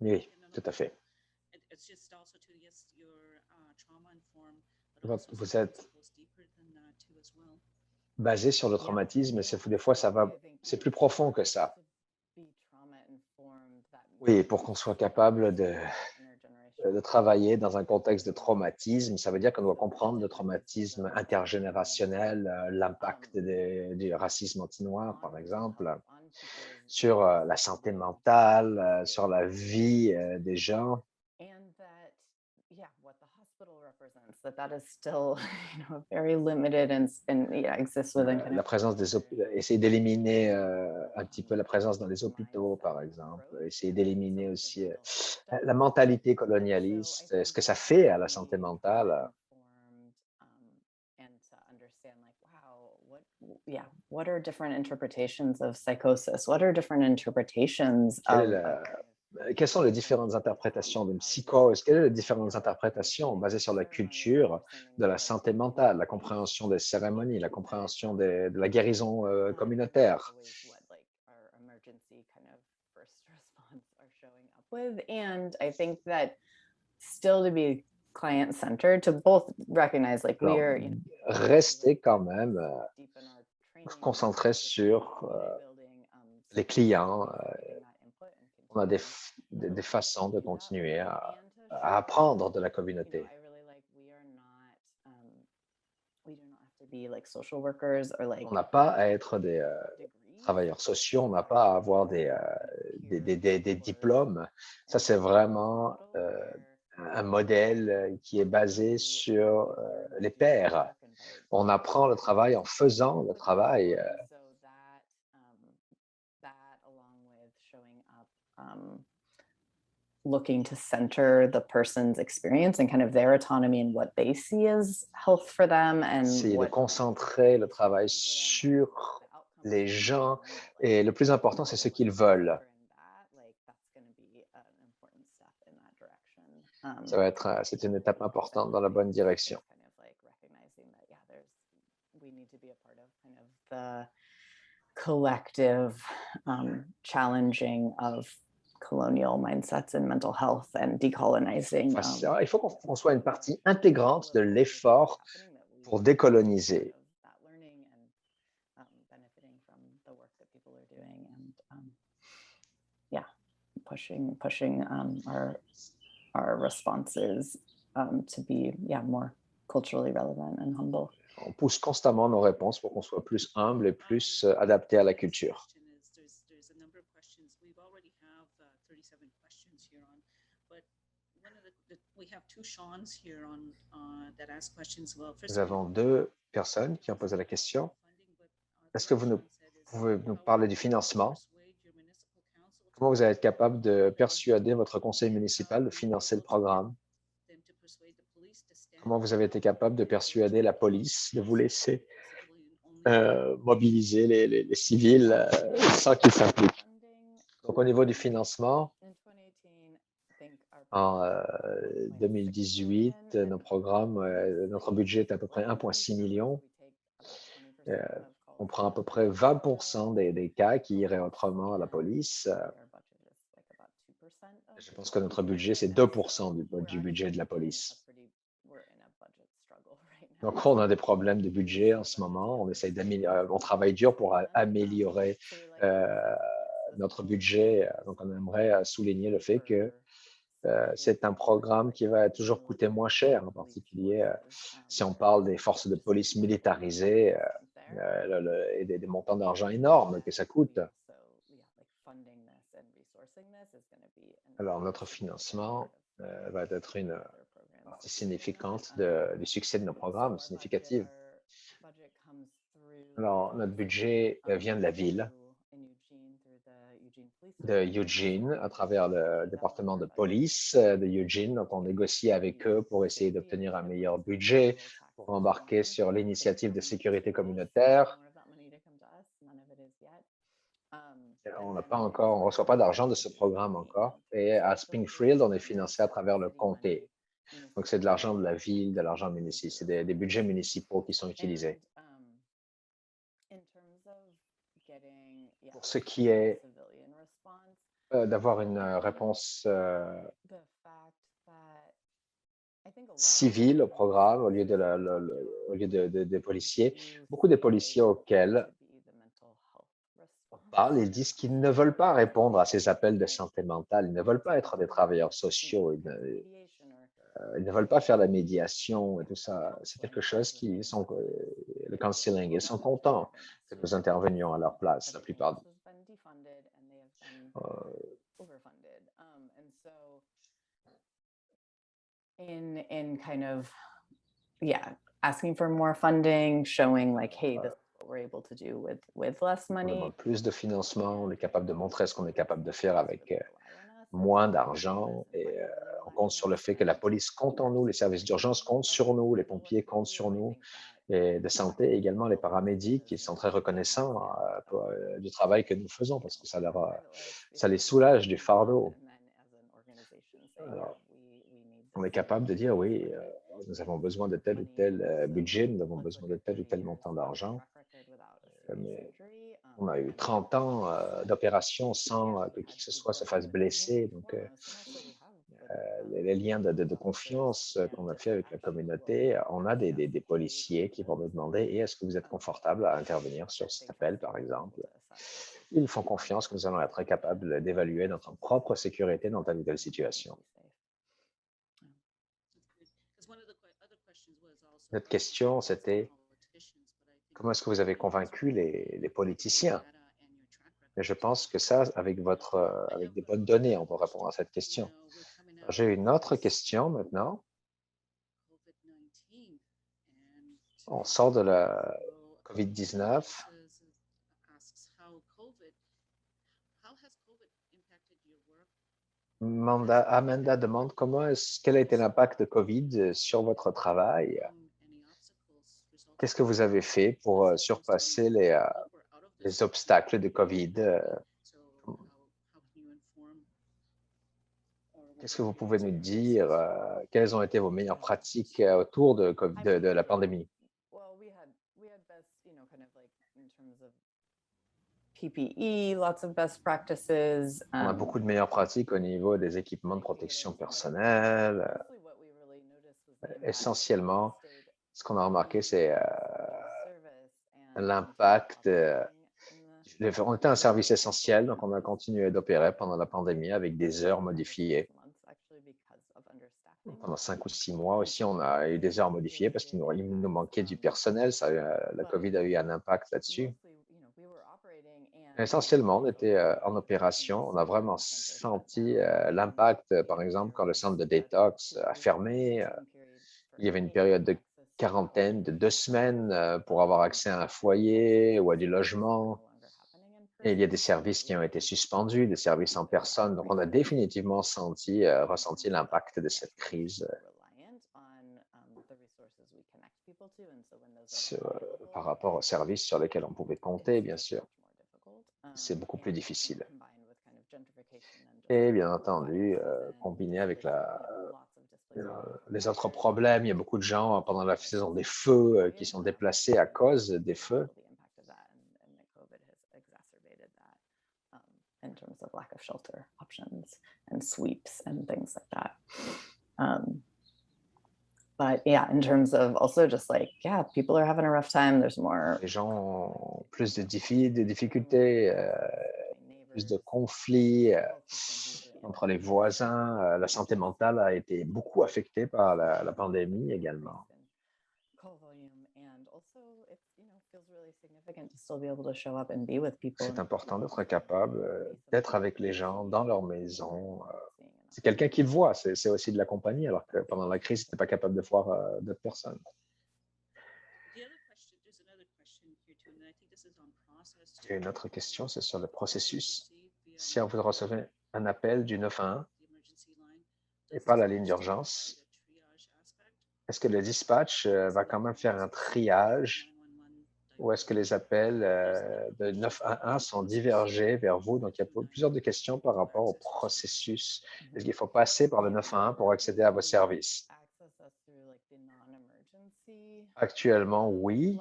Oui, tout à fait. Vous êtes basé sur le traumatisme, et des fois, c'est plus profond que ça. Oui, pour qu'on soit capable de travailler dans un contexte de traumatisme, ça veut dire qu'on doit comprendre le traumatisme intergénérationnel, l'impact du racisme anti-noir, par exemple, sur la santé mentale, sur la vie des gens. La présence essayer d'éliminer un petit peu la présence dans les hôpitaux, par exemple, essayer d'éliminer aussi la mentalité colonialiste, ce que ça fait à la santé mentale. What are different interpretations of psychosis? What are different interpretations of quelles sont les différentes interprétations d'une psychose? Quelles sont les différentes interprétations basées sur la culture de la santé mentale, la compréhension des cérémonies, la compréhension de la guérison communautaire? With, and I think that still to be client centered, to both recognize like we Alors, are rester quand même concentré sur les clients. On a des façons de continuer à apprendre de la communauté. On n'a pas à être des travailleurs sociaux, on n'a pas à avoir des diplômes. Ça, c'est vraiment un modèle qui est basé sur les pairs. On apprend le travail en faisant le travail. Looking to center the person's experience and kind of their autonomy and what they see as health for them, and C'est de concentrer le travail sur les gens et le plus important, c'est ce qu'ils veulent. Ça va être, c'est une étape importante dans la bonne direction. Collective challenging of colonial mindsets and mental health and decolonizing. Il faut qu'on soit une partie intégrante de l'effort pour décoloniser. Yeah, pushing our responses to be more culturally relevant and humble. On pousse constamment nos réponses pour qu'on soit plus humble et plus adapté à la culture. Nous avons deux personnes qui ont posé la question. Est-ce que vous pouvez nous parler du financement? Comment vous allez être capable de persuader votre conseil municipal de financer le programme? Comment vous avez été capable de persuader la police de vous laisser mobiliser les civils sans qu'ils s'impliquent? Donc, au niveau du financement, en 2018, notre budget est à peu près 1,6 million. On prend à peu près 20% des cas qui iraient autrement à la police. Je pense que notre budget, c'est 2% du budget de la police. Donc, on a des problèmes de budget en ce moment. On travaille dur pour améliorer notre budget. Donc, on aimerait souligner le fait que c'est un programme qui va toujours coûter moins cher, en particulier si on parle des forces de police militarisées et des montants d'argent énormes que ça coûte. Alors, notre financement va être une partie significante du succès de nos programmes, significative. Alors, notre budget vient de la ville de Eugene à travers le département de police de Eugene. Donc, on négocie avec eux pour essayer d'obtenir un meilleur budget, pour embarquer sur l'initiative de sécurité communautaire. On ne reçoit pas d'argent de ce programme encore. Et à Springfield, on est financé à travers le comté. Donc, c'est de l'argent de la ville, de l'argent municipal. C'est des budgets municipaux qui sont utilisés. Pour ce qui est d'avoir une réponse civile au programme au lieu des policiers, beaucoup des policiers auxquels on parle, ils disent qu'ils ne veulent pas répondre à ces appels de santé mentale, ils ne veulent pas être des travailleurs sociaux, ils ne veulent pas faire la médiation et tout ça. C'est quelque chose le counseling, ils sont contents que nous intervenions à leur place la plupart du temps. In kind of, asking for more funding, showing like, hey, this is what we're able to do with less money. On demande plus de financement, on est capable de montrer ce qu'on est capable de faire avec moins d'argent et on compte sur le fait que la police compte en nous, les services d'urgence comptent sur nous, les pompiers comptent sur nous, et de santé également, les paramédics, ils sont très reconnaissants du travail que nous faisons parce que ça les soulage du fardeau. on est capable de dire, oui, nous avons besoin de tel ou tel budget, nous avons besoin de tel ou tel montant d'argent. Mais on a eu 30 ans d'opération sans que qui que ce soit se fasse blesser. Donc, les liens de confiance qu'on a fait avec la communauté, on a des policiers qui vont nous demander, et est-ce que vous êtes confortable à intervenir sur cet appel, par exemple? Ils font confiance que nous allons être capables d'évaluer notre propre sécurité dans telle ou telle situation. Notre question, c'était comment est-ce que vous avez convaincu les politiciens? Mais je pense que ça, avec des bonnes données, on peut répondre à cette question. J'ai une autre question maintenant. On sort de la COVID-19. Amanda demande quel a été l'impact de COVID sur votre travail? Qu'est-ce que vous avez fait pour surpasser les obstacles de COVID? Qu'est-ce que vous pouvez nous dire? Quelles ont été vos meilleures pratiques autour de la pandémie? PPE, lots of best practices. On a beaucoup de meilleures pratiques au niveau des équipements de protection personnelle. Essentiellement, ce qu'on a remarqué, c'est l'impact. On était un service essentiel, donc on a continué d'opérer pendant la pandémie avec des heures modifiées. Pendant 5 ou 6 mois aussi, on a eu des heures modifiées parce qu'il nous manquait du personnel. La COVID a eu un impact là-dessus. Essentiellement, on était en opération. On a vraiment senti l'impact, par exemple, quand le centre de détox a fermé. Il y avait une période de quarantaine de 2 semaines pour avoir accès à un foyer ou à du logement. Et il y a des services qui ont été suspendus, des services en personne. Donc, on a définitivement ressenti l'impact de cette crise par rapport aux services sur lesquels on pouvait compter, bien sûr. C'est beaucoup plus difficile. Et bien entendu, combiné avec les autres problèmes, il y a beaucoup de gens pendant la saison des feux qui sont déplacés à cause des feux. In terms of lack of shelter options and sweeps and things like that. But yeah, in terms of also just like, yeah, people are having a rough time. There's more. Les gens ont plus de difficultés, plus de conflits entre les voisins. La santé mentale a été beaucoup affectée par la pandémie également. C'est important d'être capable d'être avec les gens dans leur maison. C'est quelqu'un qui le voit, c'est aussi de la compagnie, alors que pendant la crise, il n'était pas capable de voir d'autres personnes. Il y a une autre question, c'est sur le processus. Si vous recevez un appel du 911 et pas la ligne d'urgence, est-ce que le dispatch va quand même faire un triage ou est-ce que les appels de 911 sont divergés vers vous? Donc, il y a plusieurs de questions par rapport au processus. Est-ce qu'il faut passer par le 911 pour accéder à vos services? Actuellement, oui.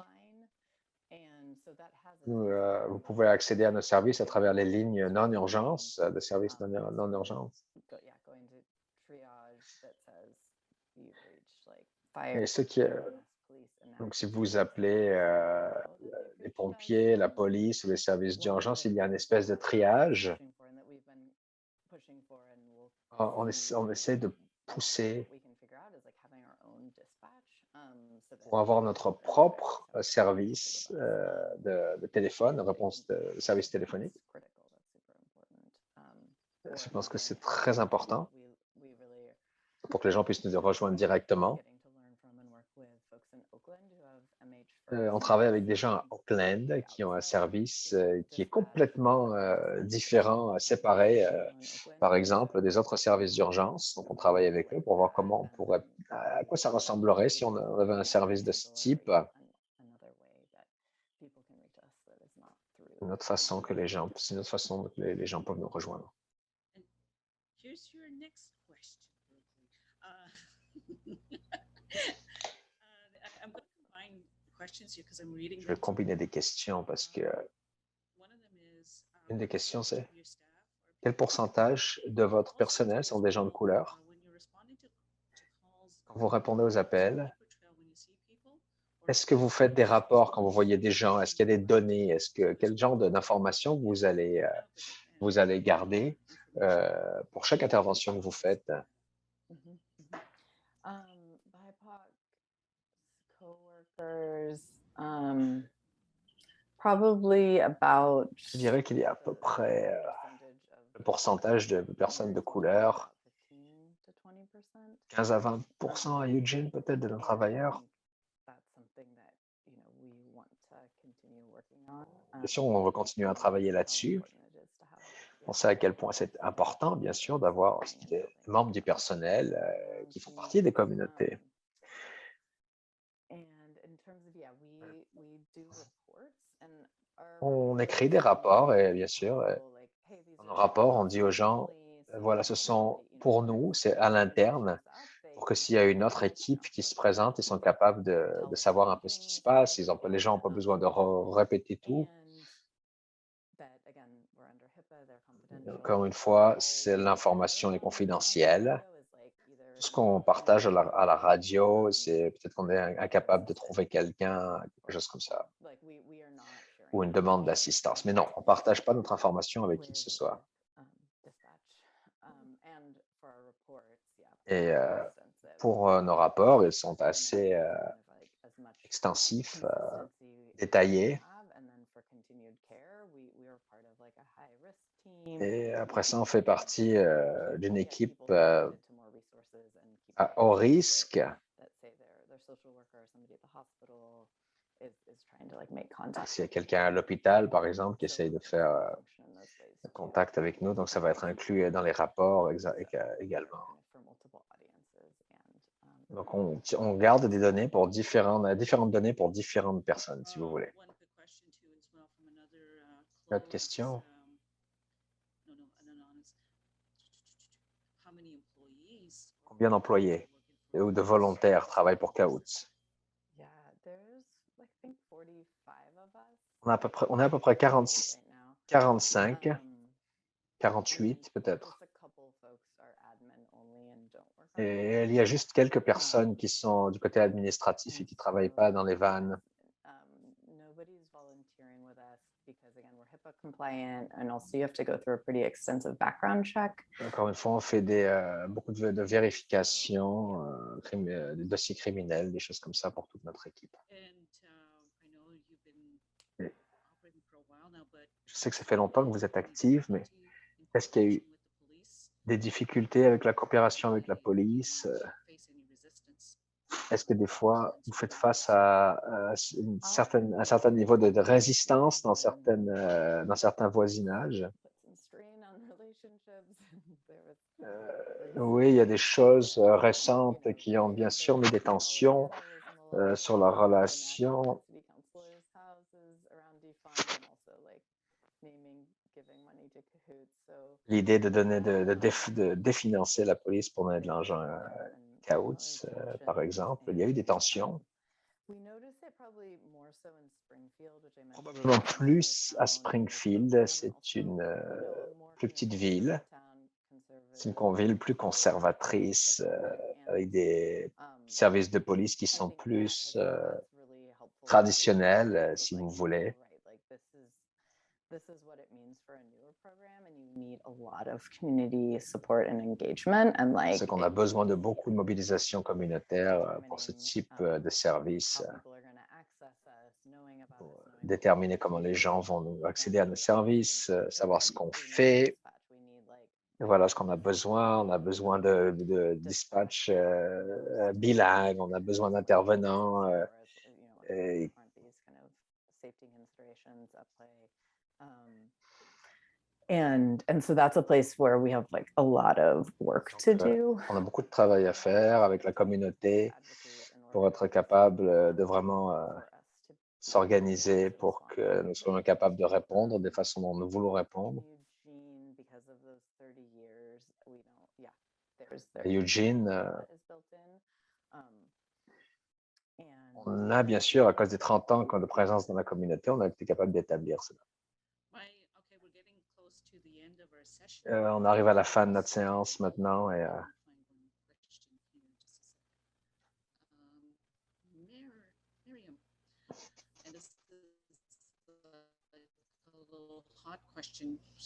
Vous pouvez accéder à nos services à travers les lignes non-urgence, de services non-urgence. Et donc, si vous appelez les pompiers, la police ou les services d'urgence, il y a une espèce de triage. On essaie de pousser pour avoir notre propre service de téléphone, réponse de service téléphonique. Je pense que c'est très important pour que les gens puissent nous rejoindre directement. On travaille avec des gens à Auckland qui ont un service qui est complètement différent, séparé, par exemple, des autres services d'urgence. Donc, on travaille avec eux pour voir comment on pourrait, à quoi ça ressemblerait si on avait un service de ce type. Une autre façon que c'est une autre façon que les gens peuvent nous rejoindre. I'm going to combine questions here because I'm reading Je vais them combiner together. des questions parce que One of them is, une des questions, c'est your staff or quel people of color. pourcentage de votre Also, personnel too, sont as des gens de well, couleur? when you're responding to calls, Quand vous répondez aux is there a appels, paper trail when you see people, or est-ce is que it vous faites des just rapports quand vous voyez information des gens? Est-ce qu'il y a des données? Quel genre d'informations vous allez garder pour chaque intervention que vous faites? Mhm, mhm. BIPOC coworkers, probably about. Je dirais qu'il y a à peu près le pourcentage de personnes de couleur, 15 à 20% à Eugene peut-être de nos travailleurs. Bien sûr, on va continuer à travailler là-dessus. On sait à quel point c'est important, bien sûr, d'avoir des membres du personnel qui font partie des communautés. On écrit des rapports et bien sûr, dans nos rapports, on dit aux gens, voilà, ce sont pour nous, c'est à l'interne, pour que s'il y a une autre équipe qui se présente, ils sont capables de savoir un peu ce qui se passe. Les gens n'ont pas besoin de répéter tout. Encore une fois, l'information est confidentielle. Tout ce qu'on partage à la radio, c'est peut-être qu'on est incapable de trouver quelqu'un, quelque chose comme ça, ou une demande d'assistance. Mais non, on ne partage pas notre information avec qui que ce soit. Et pour nos rapports, ils sont assez extensifs, détaillés. Et après ça, on fait partie d'une équipe à haut risque. S'il y a quelqu'un à l'hôpital, par exemple, qui essaye de faire contact avec nous, donc ça va être inclus dans les rapports également. Donc, on garde des données pour différentes données pour différentes personnes, si vous voulez. Autre question? Combien d'employés ou de volontaires travaillent pour Kahoot? On est à peu près 45, 48 peut-être. Et il y a juste quelques personnes qui sont du côté administratif et qui ne travaillent pas dans les vannes. Encore une fois, on fait beaucoup de vérifications, des dossiers criminels, des choses comme ça pour toute notre équipe. Et je sais que ça fait longtemps que vous êtes active, mais est-ce qu'il y a eu des difficultés avec la coopération avec la police? Est-ce que des fois, vous faites face à un certain niveau de résistance dans certains voisinages? Oui, il y a des choses récentes qui ont bien sûr mis des tensions sur la relation. L'idée de définancer la police pour donner de l'argent à Kahoot, par exemple, il y a eu des tensions. Probablement plus à Springfield, c'est une plus petite ville. C'est une ville plus conservatrice, avec des services de police qui sont plus traditionnels, si vous voulez. C'est qu'on a besoin de beaucoup de mobilisation communautaire pour ce type de service. Pour déterminer comment les gens vont accéder à nos services, savoir ce qu'on fait. Et voilà ce qu'on a besoin. On a besoin de dispatch bilingue, on a besoin d'intervenants. And so that's a place where we have like a lot of work to do. On a beaucoup de travail à faire avec la communauté pour être capable de vraiment s'organiser pour que nous soyons capables de répondre des façons dont nous voulons répondre. Eugene, on a bien sûr, à cause des 30 ans de présence dans la communauté, on a été capable d'établir cela. On arrive à la fin de notre séance maintenant et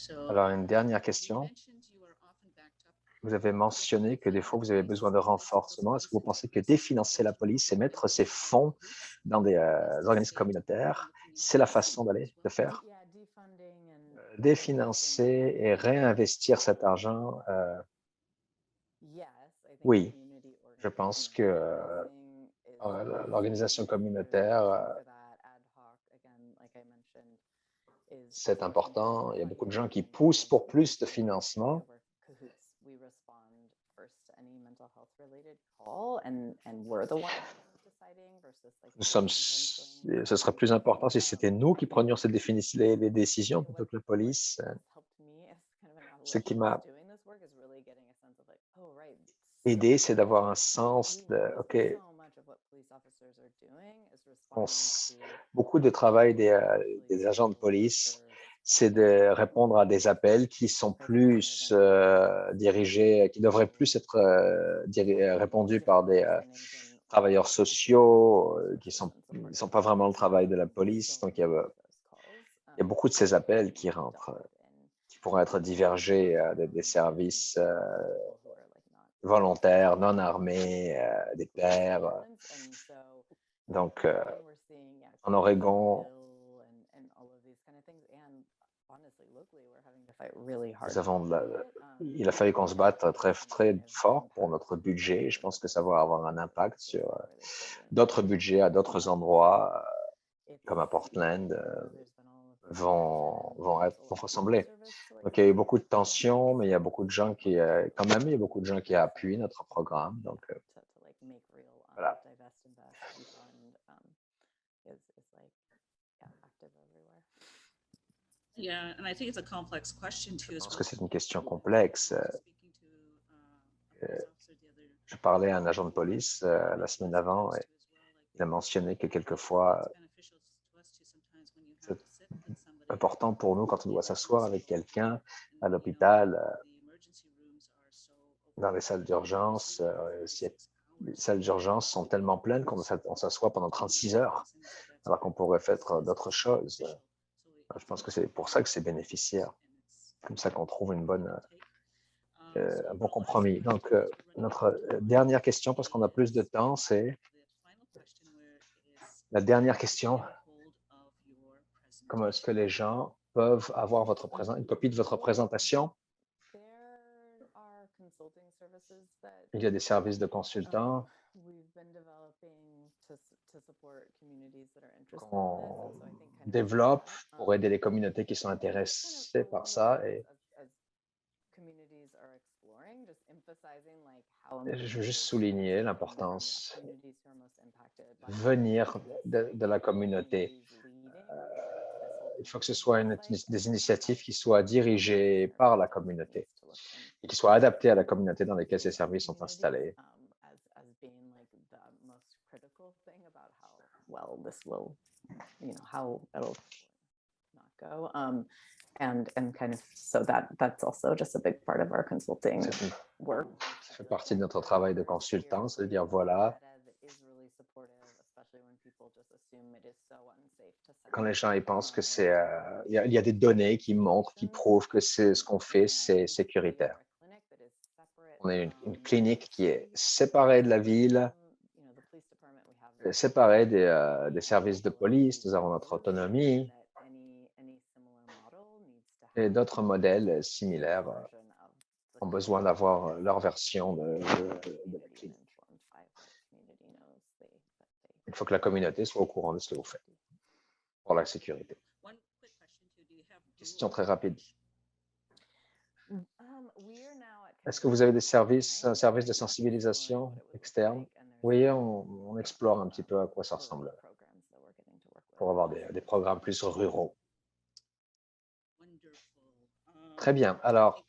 alors une dernière question. Vous avez mentionné que des fois, vous avez besoin de renforcement. Est-ce que vous pensez que définancer la police et mettre ces fonds dans des organismes communautaires, c'est la façon de faire? Définancer et réinvestir cet argent, oui, je pense que l'organisation communautaire, c'est important. Il y a beaucoup de gens qui poussent pour plus de financement. Ce serait plus important si c'était nous qui prenions les décisions plutôt que la police. Ce qui m'a aidé, c'est d'avoir un sens de, OK, beaucoup de travail des agents de police, c'est de répondre à des appels qui sont plus dirigés, qui devraient plus être répondus par des travailleurs sociaux, qui ne sont pas vraiment le travail de la police. Donc, il y a beaucoup de ces appels qui rentrent, qui pourraient être divergés des services volontaires, non armés, des pairs. Donc, en Oregon, il a fallu qu'on se batte très, très fort pour notre budget. Je pense que ça va avoir un impact sur d'autres budgets à d'autres endroits, comme à Portland, vont ressembler. Donc, il y a eu beaucoup de tensions, mais il y a beaucoup de gens qui, quand même, il y a beaucoup de gens qui appuient notre programme. Donc, voilà. Je pense que c'est une question complexe. Je parlais à un agent de police la semaine d'avant et il a mentionné que quelquefois, c'est important pour nous quand on doit s'asseoir avec quelqu'un à l'hôpital, dans les salles d'urgence. Les salles d'urgence sont tellement pleines qu'on s'assoit pendant 36 heures, alors qu'on pourrait faire d'autres choses. Je pense que c'est pour ça que c'est bénéficiaire. Comme ça qu'on trouve un bon compromis. Donc, notre dernière question, parce qu'on a plus de temps, c'est la dernière question. Comment est-ce que les gens peuvent avoir une copie de votre présentation? Il y a des services de consultants qu'on développe pour aider les communautés qui sont intéressées par ça. Et je veux juste souligner l'importance de venir de la communauté. Il faut que ce soit des initiatives qui soient dirigées par la communauté et qui soient adaptées à la communauté dans laquelle ces services sont installés. And kind of so that's also just a big part of our consulting work. Ça fait partie de notre travail de consultant, c'est-à-dire voilà, quand les gens ils pensent que c'est, il y a des données qui montrent, qui prouvent que ce qu'on fait, c'est sécuritaire. On a une clinique qui est séparée de la ville, séparée des services de police. Nous avons notre autonomie. Et d'autres modèles similaires ont besoin d'avoir leur version de la clinique. Il faut que la communauté soit au courant de ce que vous faites pour la sécurité. Question très rapide. Est-ce que vous avez un service de sensibilisation externe? Oui, on explore un petit peu à quoi ça ressemble pour avoir des programmes plus ruraux. Très bien. Alors,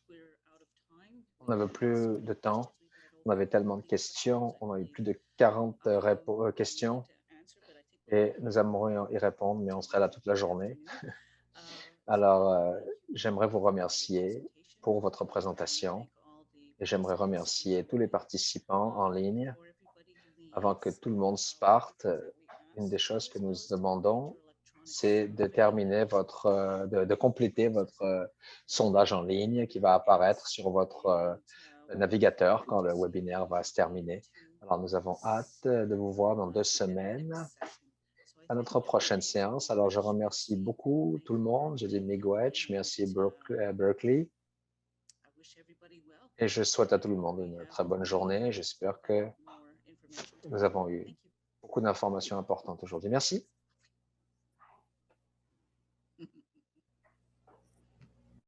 on n'avait plus de temps. On avait tellement de questions, on a eu plus de 40 questions et nous aimerions y répondre, mais on serait là toute la journée. Alors, j'aimerais vous remercier pour votre présentation et j'aimerais remercier tous les participants en ligne. Avant que tout le monde se parte, une des choses que nous demandons, c'est de terminer de compléter votre sondage en ligne qui va apparaître sur votre navigateur quand le webinaire va se terminer. Alors, nous avons hâte de vous voir dans 2 semaines à notre prochaine séance. Alors, je remercie beaucoup tout le monde. Je dis miigwech, merci Berkeley. Et je souhaite à tout le monde une très bonne journée. J'espère que nous avons eu beaucoup d'informations importantes aujourd'hui. Merci.